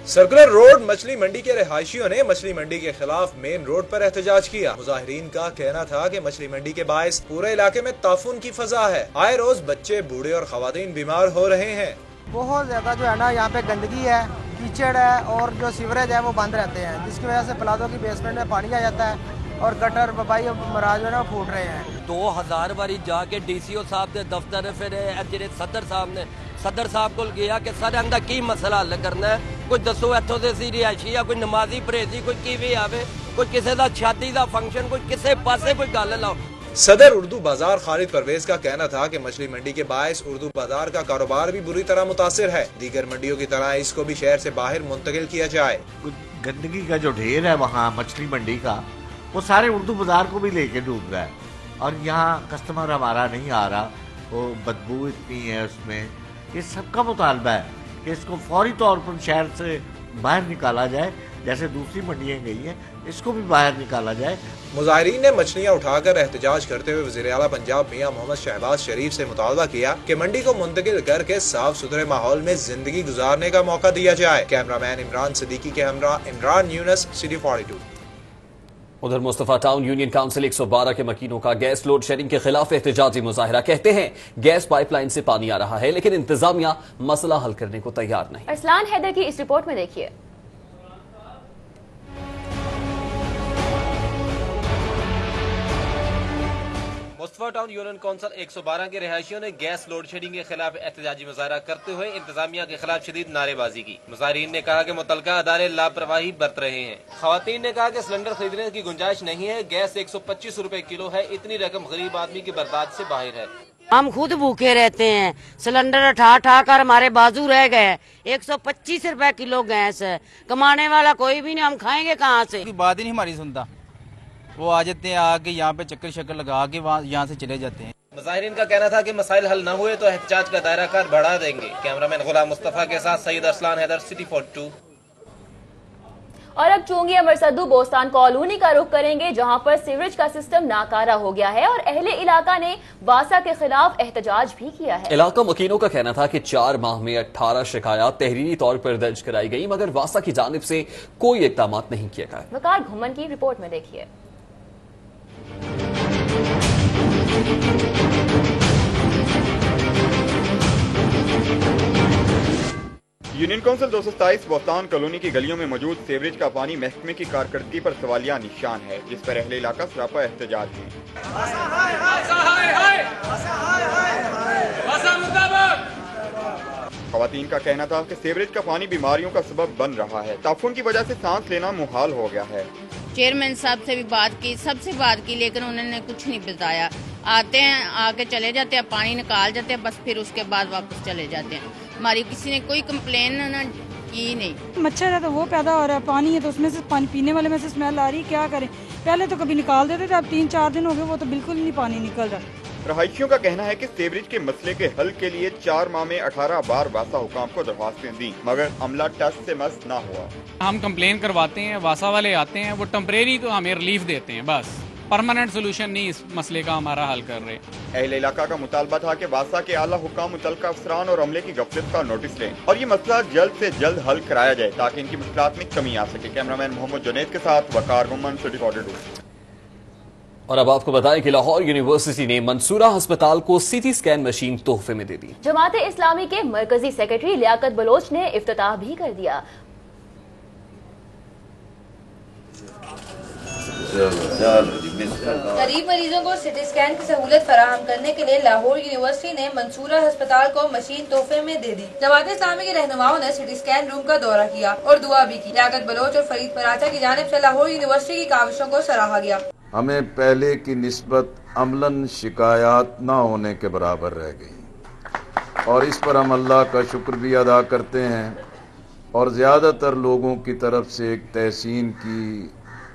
सर्कुलर रोड मछली मंडी के रिहायशियों ने मछली मंडी के खिलाफ मेन रोड पर एहतजाज किया। मुजाहिरीन का कहना था कि मछली मंडी के बायस पूरे इलाके में ताफून की फजा है। आए रोज बच्चे, बूढ़े और खवातीन बीमार हो रहे हैं। बहुत ज्यादा जो है ना यहाँ पे गंदगी है, कीचड़ है और जो सीवरेज है वो बंद रहते हैं जिसकी वजह से प्लाजो की बेसमेंट में पानी आ जाता है और गटर बबाई मराज जो है फूट रहे हैं। 2000 बारी जाके DCO साहब के दफ्तर फिर सदर साहब को गया कि सर अंदा की मसला हल करना है, कोई दसो इतों से सी रिहायशी या कोई नमाजी परहेजी कोई किवें आवे, कोई किसी का शादी का फंक्शन, कोई किसी पासे कोई गल लाओ। सदर उर्दू बाजार खालिद परवेज का कहना था कि मछली मंडी के बायस उर्दू बाजार का कारोबार भी बुरी तरह मुतासिर है। दीगर मंडियों की तरह इसको भी शहर से बाहर मुंतकिल किया जाए। गंदगी का जो ढेर है वहाँ मछली मंडी का, वो सारे उर्दू बाजार को भी लेके डूब रहा है और यहाँ कस्टमर हमारा नहीं आ रहा, वो बदबू इतनी है उसमें। ये सबका मुतालबा है कि इसको फौरी तौर पर शहर से बाहर निकाला जाए, जैसे दूसरी मंडियां गई हैं इसको भी बाहर निकाला जाए। मुजाहिरीन ने मछलियां उठाकर एहतजाज करते हुए वज़ीर आला पंजाब मियां मोहम्मद शहबाज शरीफ से मुतालबा किया कि मंडी को मुंतकिल करके साफ सुथरे माहौल में जिंदगी गुजारने का मौका दिया जाए। कैमरामैन इमरान सिद्दीकी के हमरा इमरान यूनस, सिटी 42। उधर मुस्तफा टाउन यूनियन काउंसिल 112 के मकीनों का गैस लोड शेडिंग के खिलाफ एहतजाजी मुजाहिरा। कहते हैं गैस पाइपलाइन से पानी आ रहा है लेकिन इंतजामिया मसला हल करने को तैयार नहीं। अरसलान हैदर की इस रिपोर्ट में देखिए। मुस्तफा टाउन यूनियन काउंसिल 112 के रिहायशियों ने गैस लोड शेडिंग के खिलाफ एहतजाजी मुजाहरा करते हुए इंतजामिया के खिलाफ शदीद नारेबाजी की। मुजाहिरीन ने कहा कि मुतलका अदारे लापरवाही बरत रहे हैं। खवातीन ने कहा कि सिलेंडर खरीदने की गुंजाइश नहीं है, गैस 125 रुपए किलो है, इतनी रकम गरीब आदमी की बर्दाश्त से बाहर है। हम खुद भूखे रहते हैं, सिलेंडर ठा कर हमारे बाजू रह गए। 125 रुपए किलो गैस है, कमाने वाला कोई भी नहीं, हम खाएंगे कहाँ से? बात ही नहीं हमारी सुनता, वो आ जाते हैं आके यहाँ पे चक्कर लगा के यहाँ से चले जाते हैं। मुजाहिरीन का कहना था कि मसाइल हल न हुए तो एहतजाज का दायरा कार बढ़ा देंगे। कैमरामैन गुलाम मुस्तफा के साथ सईद अरसलान हैदर, सिटी 42। और अब चोंगिया मरसदू बोस्तान कॉलोनी का रुख करेंगे जहां पर सीवरेज का सिस्टम नाकारा हो गया है और अहले इलाका ने वासा के खिलाफ एहतजाज भी किया है। इलाका मकीनों का कहना था कि 4 माह में 18 शिकायत तहरीरी तौर पर दर्ज कराई गई मगर वासा की जानिब से कोई इकदाम नहीं किया गया। वकार घुमन की रिपोर्ट में देखिए। यूनियन काउंसिल 227 बोस्तान कॉलोनी की गलियों में मौजूद सीवरेज का पानी महकमे की कारकर्दगी पर सवालिया निशान है, जिस पर अहले इलाका सरापा एहतजाज है। खवातीन का कहना था कि सीवरेज का पानी बीमारियों का सबब बन रहा है, ताफून की वजह से सांस लेना मुहाल हो गया है। चेयरमैन साहब से भी बात की, सबसे बात की, लेकिन उन्होंने कुछ नहीं बताया। आते हैं, आके चले जाते हैं, पानी निकाल जाते हैं, बस फिर उसके बाद वापस चले जाते हैं। हमारी किसी ने कोई कंप्लेन ना की नहीं। मच्छर है तो वो पैदा हो रहा है, पानी है तो उसमें से पानी पीने वाले में से स्मेल आ रही, क्या करें? पहले तो कभी निकाल देते थे, अब 3-4 दिन हो गए वो तो बिल्कुल नहीं पानी निकल रहा। रहायशियों का कहना है कि सेवरेज के मसले के हल के लिए 4 माह में 18 बार वासा हुकाम को दरख्वास्तें दी, मगर अमला टस से मस ना हुआ। हम कंप्लेन करवाते हैं, वासा वाले आते हैं, वो टेम्परेरी तो हमें रिलीफ देते हैं, बस परमानेंट सोल्यूशन नहीं इस मसले का हमारा हल कर रहे। अहले इलाका का मुतालबा था कि वासा के आला हुकाम मुतल्लिका अफसरान और अमले की गफलत का नोटिस लें और ये मसला जल्द से जल्द हल कराया जाए ताकि इनकी मुश्किलात में कमी आ सके। कैमरामैन मोहम्मद जुनैद के साथ वकार गुम्मन, सिटी 42। और अब आपको बताएं कि लाहौर यूनिवर्सिटी ने मंसूरा अस्पताल को सीटी स्कैन मशीन तोहफे में दे दी। जमाते इस्लामी के मरकजी सेक्रेटरी लियाकत बलोच ने इफ्तिताह भी कर दिया। गरीब मरीजों को सिटी स्कैन की सहूलत फराहम करने के लिए लाहौर यूनिवर्सिटी ने मंसूरा अस्पताल को मशीन तोहफे में दे दी। जमात इस्लामी के रहनुमाओं ने सिटी स्कैन रूम का दौरा किया और दुआ भी की। लियाकत बलोच और फरीद पराचा की जानिब से लाहौर यूनिवर्सिटी की काविशों को सराहा गया। हमें पहले की निस्बत अमलन शिकायत न होने के बराबर रह गई और इस पर हम अल्लाह का शुक्र भी अदा करते हैं और ज़्यादातर लोगों की तरफ से एक तहसीन की,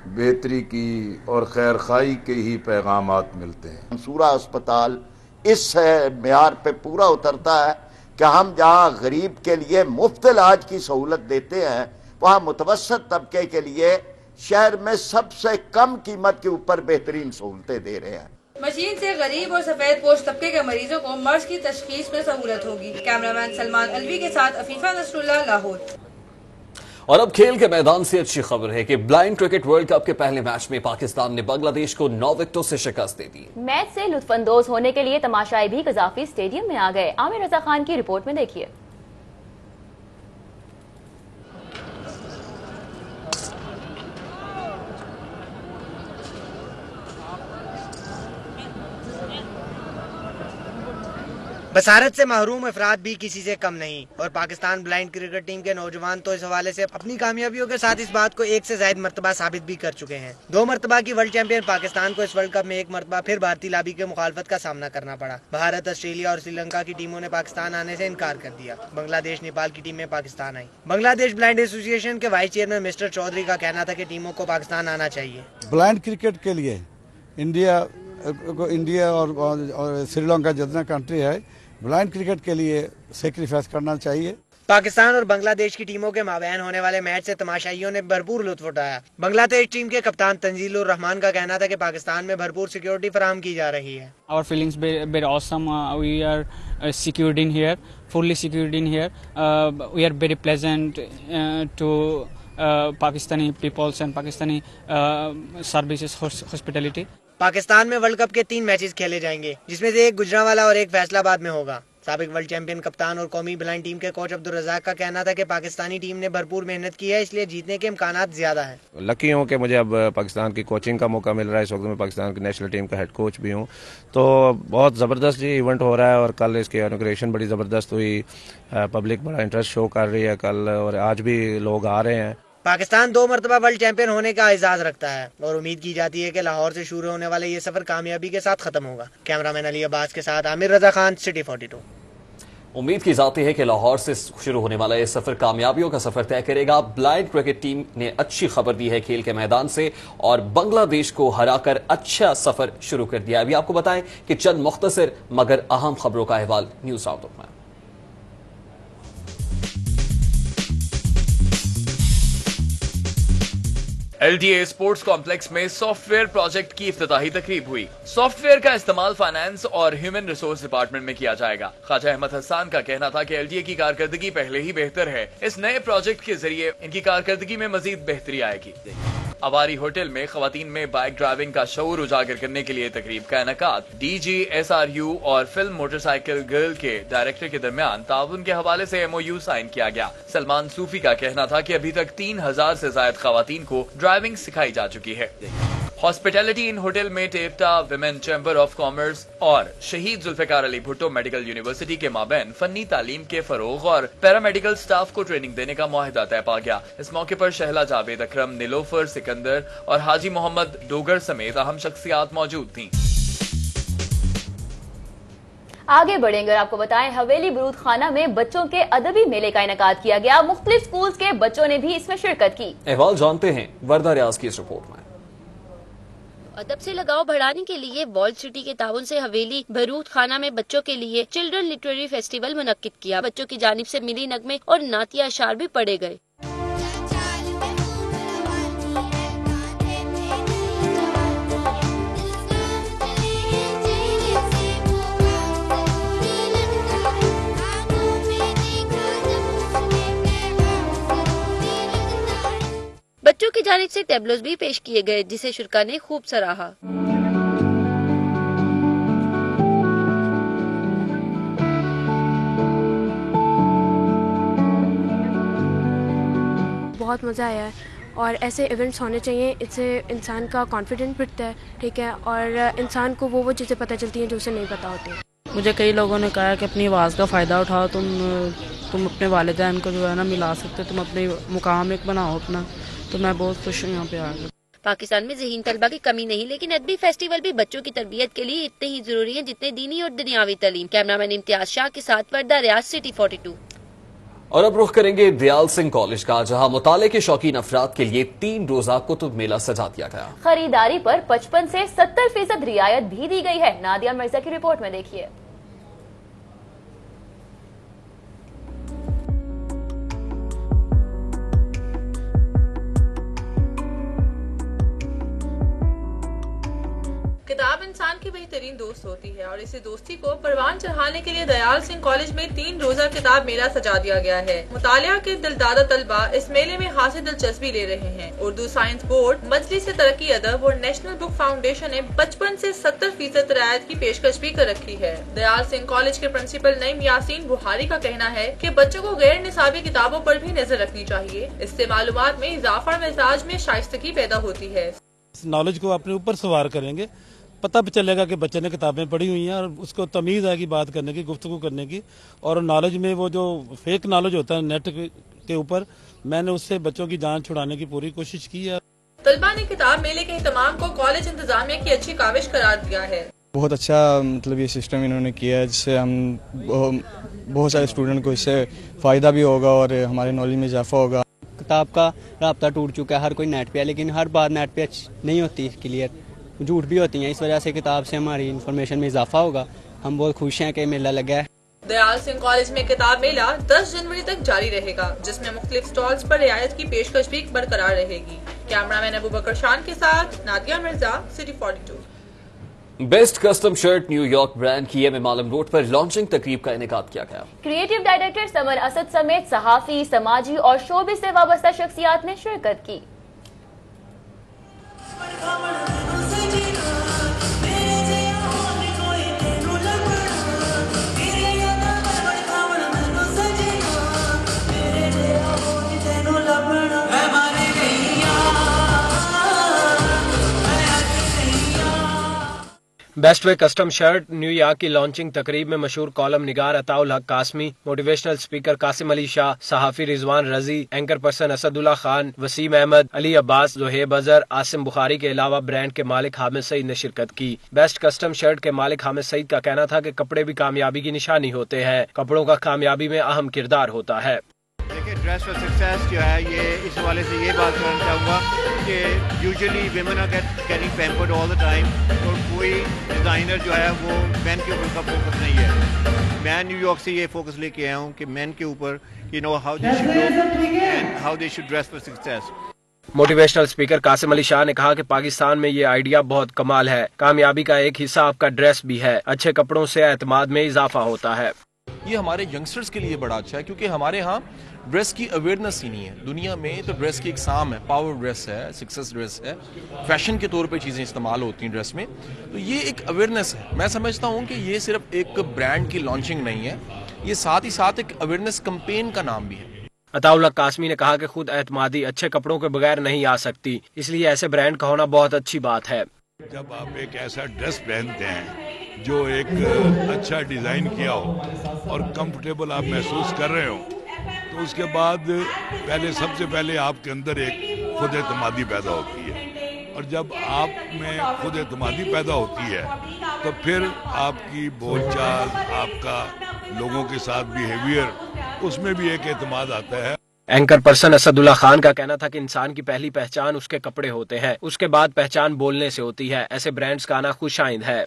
बेहतरी की और खैर खाई के ही पैगामात मिलते हैं। मंसूरा अस्पताल इस मेयार पे पूरा उतरता है कि हम जहाँ गरीब के लिए मुफ्त इलाज की सहूलत देते हैं वहाँ मुतवसत तबके के लिए शहर में सबसे कम कीमत के ऊपर बेहतरीन सहूलतें दे रहे हैं। मशीन से गरीब और सफेद पोश तबके के मरीजों को मर्ज की तशखीस में सहूलत होगी। कैमरामैन सलमान अलवी के साथ अफीफा नसरुल्लाह, लाहौर। और अब खेल के मैदान से अच्छी खबर है कि ब्लाइंड क्रिकेट वर्ल्ड कप के पहले मैच में पाकिस्तान ने बांग्लादेश को 9 विकेटों से शिकस्त दे दी। मैच से लुत्फानंदोज होने के लिए तमाशाई भी कजाफी स्टेडियम में आ गए। आमिर रजा खान की रिपोर्ट में देखिए। बसारत से महरूम अफराद भी किसी से कम नहीं और पाकिस्तान ब्लाइंड क्रिकेट टीम के नौजवान तो इस हवाले से अपनी कामयाबियों के साथ इस बात को एक से ज्यादा मरतबा साबित भी कर चुके हैं। 2 मरतबा की वर्ल्ड चैंपियन पाकिस्तान को इस वर्ल्ड कप में 1 मरतबा फिर भारतीय लाबी के मुखालफत का सामना करना पड़ा। भारत, ऑस्ट्रेलिया और श्रीलंका की टीमों ने पाकिस्तान आने से इनकार कर दिया। बांग्लादेश, नेपाल की टीम में पाकिस्तान आई। बांग्लादेश ब्लाइंड एसोसिएशन के वाइस चेयरमैन मिस्टर चौधरी का कहना था कि टीमों को पाकिस्तान आना चाहिए। ब्लाइंड क्रिकेट के लिए इंडिया और श्रीलंका जितना कंट्री है, ब्लाइंड क्रिकेट के लिए सेक्रीफाइस करना चाहिए। पाकिस्तान और बांग्लादेश की टीमों के माबैन होने वाले मैच से तमाशाइयों ने भरपूर लुत्फ उठाया। बांग्लादेश टीम के कप्तान तंजीलुर रहमान का कहना था कि पाकिस्तान में भरपूर सिक्योरिटी फराहम की जा रही है। Our feelings very awesome. We are secured in here, fully secured in here. We are very pleasant to Pakistani peoples and Pakistani services hospitality. Pakistan में वर्ल्ड कप के 3 मैचेस खेले जाएंगे, जिसमें से एक गुजरांवाला और एक फैसलाबाद में होगा। साबिक वर्ल्ड चैंपियन कप्तान और कौमी ब्लाइंड टीम के कोच अब्दुल रज़ाक का कहना था कि पाकिस्तानी टीम ने भरपूर मेहनत की है, इसलिए जीतने के इम्कानात ज्यादा हैं। लकी हूँ कि मुझे अब पाकिस्तान की कोचिंग का मौका मिल रहा है। इस वक्त मैं पाकिस्तान की नेशनल टीम का हेड कोच भी हूँ, तो बहुत ज़बरदस्त ये इवेंट हो रहा है और कल इसकी इनॉग्रेशन बड़ी ज़बरदस्त हुई। पब्लिक बड़ा इंटरेस्ट शो कर रही है कल, और आज भी लोग आ रहे हैं। पाकिस्तान 2 मरतबा वर्ल्ड चैंपियन होने का एजाज रखता है और उम्मीद की जाती है कि लाहौर से शुरू होने वाले ये सफर कामयाबी के साथ खत्म होगा। कैमरामैन अली अब्बास के साथ आमिर रजा खान, सिटी 42। उम्मीद की जाती है कि लाहौर से शुरू होने वाला ये सफर कामयाबियों का सफर तय करेगा। ब्लाइंड क्रिकेट टीम ने अच्छी खबर दी है खेल के मैदान से और बांग्लादेश को हराकर अच्छा सफर शुरू कर दिया। अभी आपको बताएं कि चंद मुख्तसर मगर अहम खबरों का अहवाल न्यूज आउटलुक में। LTA स्पोर्ट्स कॉम्प्लेक्स में सॉफ्टवेयर प्रोजेक्ट की इफ्तिताही तकरीब हुई। सॉफ्टवेयर का इस्तेमाल फाइनेंस और ह्यूमन रिसोर्स डिपार्टमेंट में किया जाएगा। ख्वाजा अहमद हसन का कहना था कि LTA की कारकर्दगी पहले ही बेहतर है। इस नए प्रोजेक्ट के जरिए इनकी कारकर्दगी में मजीद बेहतरी आएगी। अवारी होटल में खवातीन में बाइक ड्राइविंग का शऊर उजागर करने के लिए तकरीब का इनेकाद। DG SRU और फिल्म मोटरसाइकिल गर्ल के डायरेक्टर के दरमियान ताउन के हवाले से MOU साइन किया गया। सलमान सूफी का कहना था कि अभी तक 3000 से ज्यादा खवातीन को ड्राइविंग सिखाई जा चुकी है। हॉस्पिटैलिटी इन होटल में टेप्टा विमेन चैम्बर ऑफ कॉमर्स और शहीद जुल्फिकार अली भुट्टो मेडिकल यूनिवर्सिटी के माबैन फन्नी तालीम के फरोग और पैरामेडिकल स्टाफ को ट्रेनिंग देने का मुआहिदा तय पा गया। इस मौके पर शहला जावेद अकरम, नीलोफर सिकंदर और हाजी मोहम्मद डोगर समेत अहम शख्सियात मौजूद थीं। आगे बढ़ेंगे, आपको बताएं हवेली बरूद खाना में बच्चों के अदबी मेले का इनेकाद किया गया। मुख्तलिफ स्कूल्स के बच्चों ने भी इसमें शिरकत की। अहवाल जानते हैं वर्दा रियाज की इस रिपोर्ट में। अदब से लगाव बढ़ाने के लिए वॉल सिटी के ताउन से हवेली बरूद खाना में बच्चों के लिए चिल्ड्रन लिटरेरी फेस्टिवल मुनक्किद किया। बच्चों की जानिब से मिली नगमे और नातिया अशार भी पढ़े गए। बच्चों की जानिब से टेबलोज भी पेश किए गए जिसे शुरा ने खूब सराहा। बहुत मज़ा आया है और ऐसे इवेंट्स होने चाहिए, इससे इंसान का कॉन्फिडेंस बढ़ता है, ठीक है, और इंसान को वो चीज़ें पता चलती हैं जो उसे नहीं पता होती। मुझे कई लोगों ने कहा कि अपनी आवाज़ का फ़ायदा उठाओ, तुम अपने वालिदैन को जो है ना मिला सकते, तुम अपने मुकाम एक बनाओ अपना। तो मैं बहुत खुश हूँ यहाँ पे आकर। पाकिस्तान में ज़हीन तलबा की कमी नहीं, लेकिन अदबी फेस्टिवल भी बच्चों की तरबियत के लिए इतने ही जरूरी है जितने दीनी और दुनियावी तालीम। कैमरामैन इम्तियाज शाह के साथ वर्दा रियाज, सिटी 42। और अब रुख करेंगे दयाल सिंह कॉलेज का, जहां मुताले के शौकीन अफराद के लिए 3 रोजा कुतुब मेला सजा दिया गया। खरीदारी पर 55 से 70% रियायत भी दी गई है। नादिया मिर्जा की रिपोर्ट में देखिए। किताब इंसान की बेहतरीन दोस्त होती है और इसी दोस्ती को परवान चढ़ाने के लिए दयाल सिंह कॉलेज में 3 रोजा किताब मेला सजा दिया गया है। मुतालिया के दिलदादा तलबा इस मेले में खासी दिलचस्पी ले रहे हैं। उर्दू साइंस बोर्ड, मजलिस तरक्की अदब और नेशनल बुक फाउंडेशन ने 55 से 70% रियायत की पेशकश भी कर रखी है। दयाल सिंह कॉलेज के प्रिंसिपल नईम यासीन बुहारी का कहना है कि बच्चों को गैर निसाबी किताबों पर भी नजर रखनी चाहिए। इससे मालूमात में इजाफा, मिजाज में शाइस्तगी पैदा होती है। नॉलेज को अपने ऊपर सवार करेंगे, पता भी चलेगा कि बच्चे ने किताबें पढ़ी हुई हैं और उसको तमीज़ आएगी बात करने की, गुफ्तगू करने की। और नॉलेज में वो जो फेक नॉलेज होता है नेट के ऊपर, मैंने उससे बच्चों की जान छुड़ाने की पूरी कोशिश की है। तलबा ने किताब मेले के एहतमाम को कॉलेज इंतजामिया की अच्छी काविश करार दिया है। बहुत अच्छा मतलब ये सिस्टम इन्होंने किया है, जिससे हम बहुत सारे स्टूडेंट को इससे फ़ायदा भी होगा और हमारे नॉलेज में इजाफा होगा। किताब का राब्ता टूट चुका है, हर कोई नेट पे है, लेकिन हर बात नेट पे नहीं होती क्लियर, झूठ भी होती हैं। इस वजह से किताब से हमारी इन्फॉर्मेशन में इजाफा होगा। हम बहुत खुश हैं कि मेला लगा है। दयाल सिंह कॉलेज में किताब मेला 10 जनवरी तक जारी रहेगा, जिसमें मुख्तलिफ स्टॉल्स पर रियायत की पेशकश भी बरकरार रहेगी। कैमरामैन अबू बकर शान के साथ Nadia Mirza, city 42। Best custom shirt New York brand की एम आलम रोड पर लॉन्चिंग तकरीब का इनेकाद किया गया। क्रिएटिव डायरेक्टर समर असद समेत सहाफी, समाजी और शोबिस से वाबस्ता शख्सियात ने शिरकत की। Best way custom shirt New York की लॉन्चिंग तकरीब में मशहूर कॉलम निगार अताउल हक कासमी, मोटिवेशनल स्पीकर कासिम अली शाह, सहाफी रिजवान रजी, एंकर पर्सन असदुल्ला खान, वसीम अहमद, अली अब्बास, जोहेब अजहर, आसिम बुखारी के अलावा ब्रांड के मालिक हामिद सईद ने शिरकत की। बेस्ट कस्टम शर्ट के मालिक हामिद सईद का कहना था कि कपड़े भी कामयाबी की निशानी होते हैं, कपड़ों का कामयाबी में अहम किरदार होता है। देखिए, ड्रेस फॉर सक्सेस जो है, ये इस हवाले से ये बात करना चाहूँगा कि usually women are getting pampered all the time, और कोई डिज़ाइनर जो है वो मैन के ऊपर का फोकस नहीं है। मैं न्यूयॉर्क से ये फोकस लेके आया हूँ कि मैन के ऊपर how they should look and how they should dress for success. Motivational speaker Qasim Ali Shah ने कहा कि पाकिस्तान में ये आइडिया बहुत कमाल है। कामयाबी का एक हिस्सा आपका ड्रेस भी है। अच्छे कपड़ों से एतमाद में इजाफा होता है। ये हमारे यंगस्टर्स के लिए बड़ा अच्छा है, क्योंकि हमारे यहाँ ड्रेस की अवेयरनेस ही नहीं है। दुनिया में तो ड्रेस की एक साम है, पावर ड्रेस है, सक्सेस ड्रेस है, फैशन के तौर पे चीज़ें इस्तेमाल होती हैं ड्रेस में। तो ये एक अवेयरनेस है। मैं समझता हूँ कि ये सिर्फ एक ब्रांड की लॉन्चिंग नहीं है, ये साथ ही साथ एक अवेयरनेस कैंपेन का नाम भी है। अताउल हक कासमी ने कहा कि खुद एतमादी अच्छे कपड़ों के बगैर नहीं आ सकती, इसलिए ऐसे ब्रांड का होना बहुत अच्छी बात है। जब आप एक ऐसा ड्रेस पहनते हैं जो एक अच्छा डिज़ाइन किया हो और कंफर्टेबल आप महसूस कर रहे हो, तो उसके बाद सबसे पहले आपके अंदर एक खुद एतमादी पैदा होती है। और जब आप में खुद एतमादी पैदा होती है तो फिर आपकी बोलचाल, आपका लोगों के साथ बिहेवियर, उसमें भी एक एतमाद आता है। एंकर पर्सन असदुल्ला खान का कहना था कि इंसान की पहली पहचान उसके कपड़े होते हैं, उसके बाद पहचान बोलने से होती है। ऐसे ब्रांड्स का आना खुशाइंद है।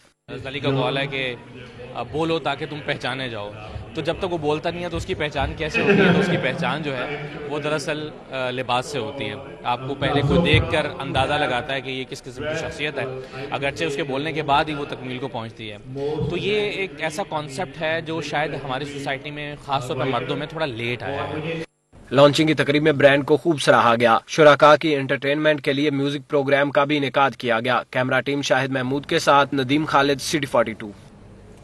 अली का कॉल है कि बोलो ताकि तुम पहचाने जाओ, तो जब तक वो बोलता नहीं है तो उसकी पहचान कैसे होती है? तो उसकी पहचान जो है वो दरअसल लिबास से होती है। आपको पहले कोई देखकर अंदाज़ा लगाता है कि ये किस किस्म की शख्सियत है, अगरचे उसके बोलने के बाद ही वो तकमील को पहुंचती है। तो ये एक ऐसा कॉन्सेप्ट है जो शायद हमारी सोसाइटी में खासतौर पर मर्दों में थोड़ा लेट आया है। लॉन्चिंग की तकरीब में ब्रांड को खूब सराहा गया। शुराका की एंटरटेनमेंट के लिए म्यूजिक प्रोग्राम का भी इनेकाद किया गया। कैमरा टीम शाहिद महमूद के साथ Nadeem Khalid, city 42।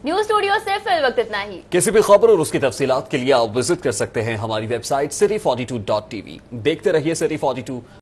News studio से फिल वक्त इतना ही। किसी भी खबर और उसकी तफसीलात के लिए आप विजिट कर सकते हैं हमारी वेबसाइट city42.tv। देखते रहिए City 42।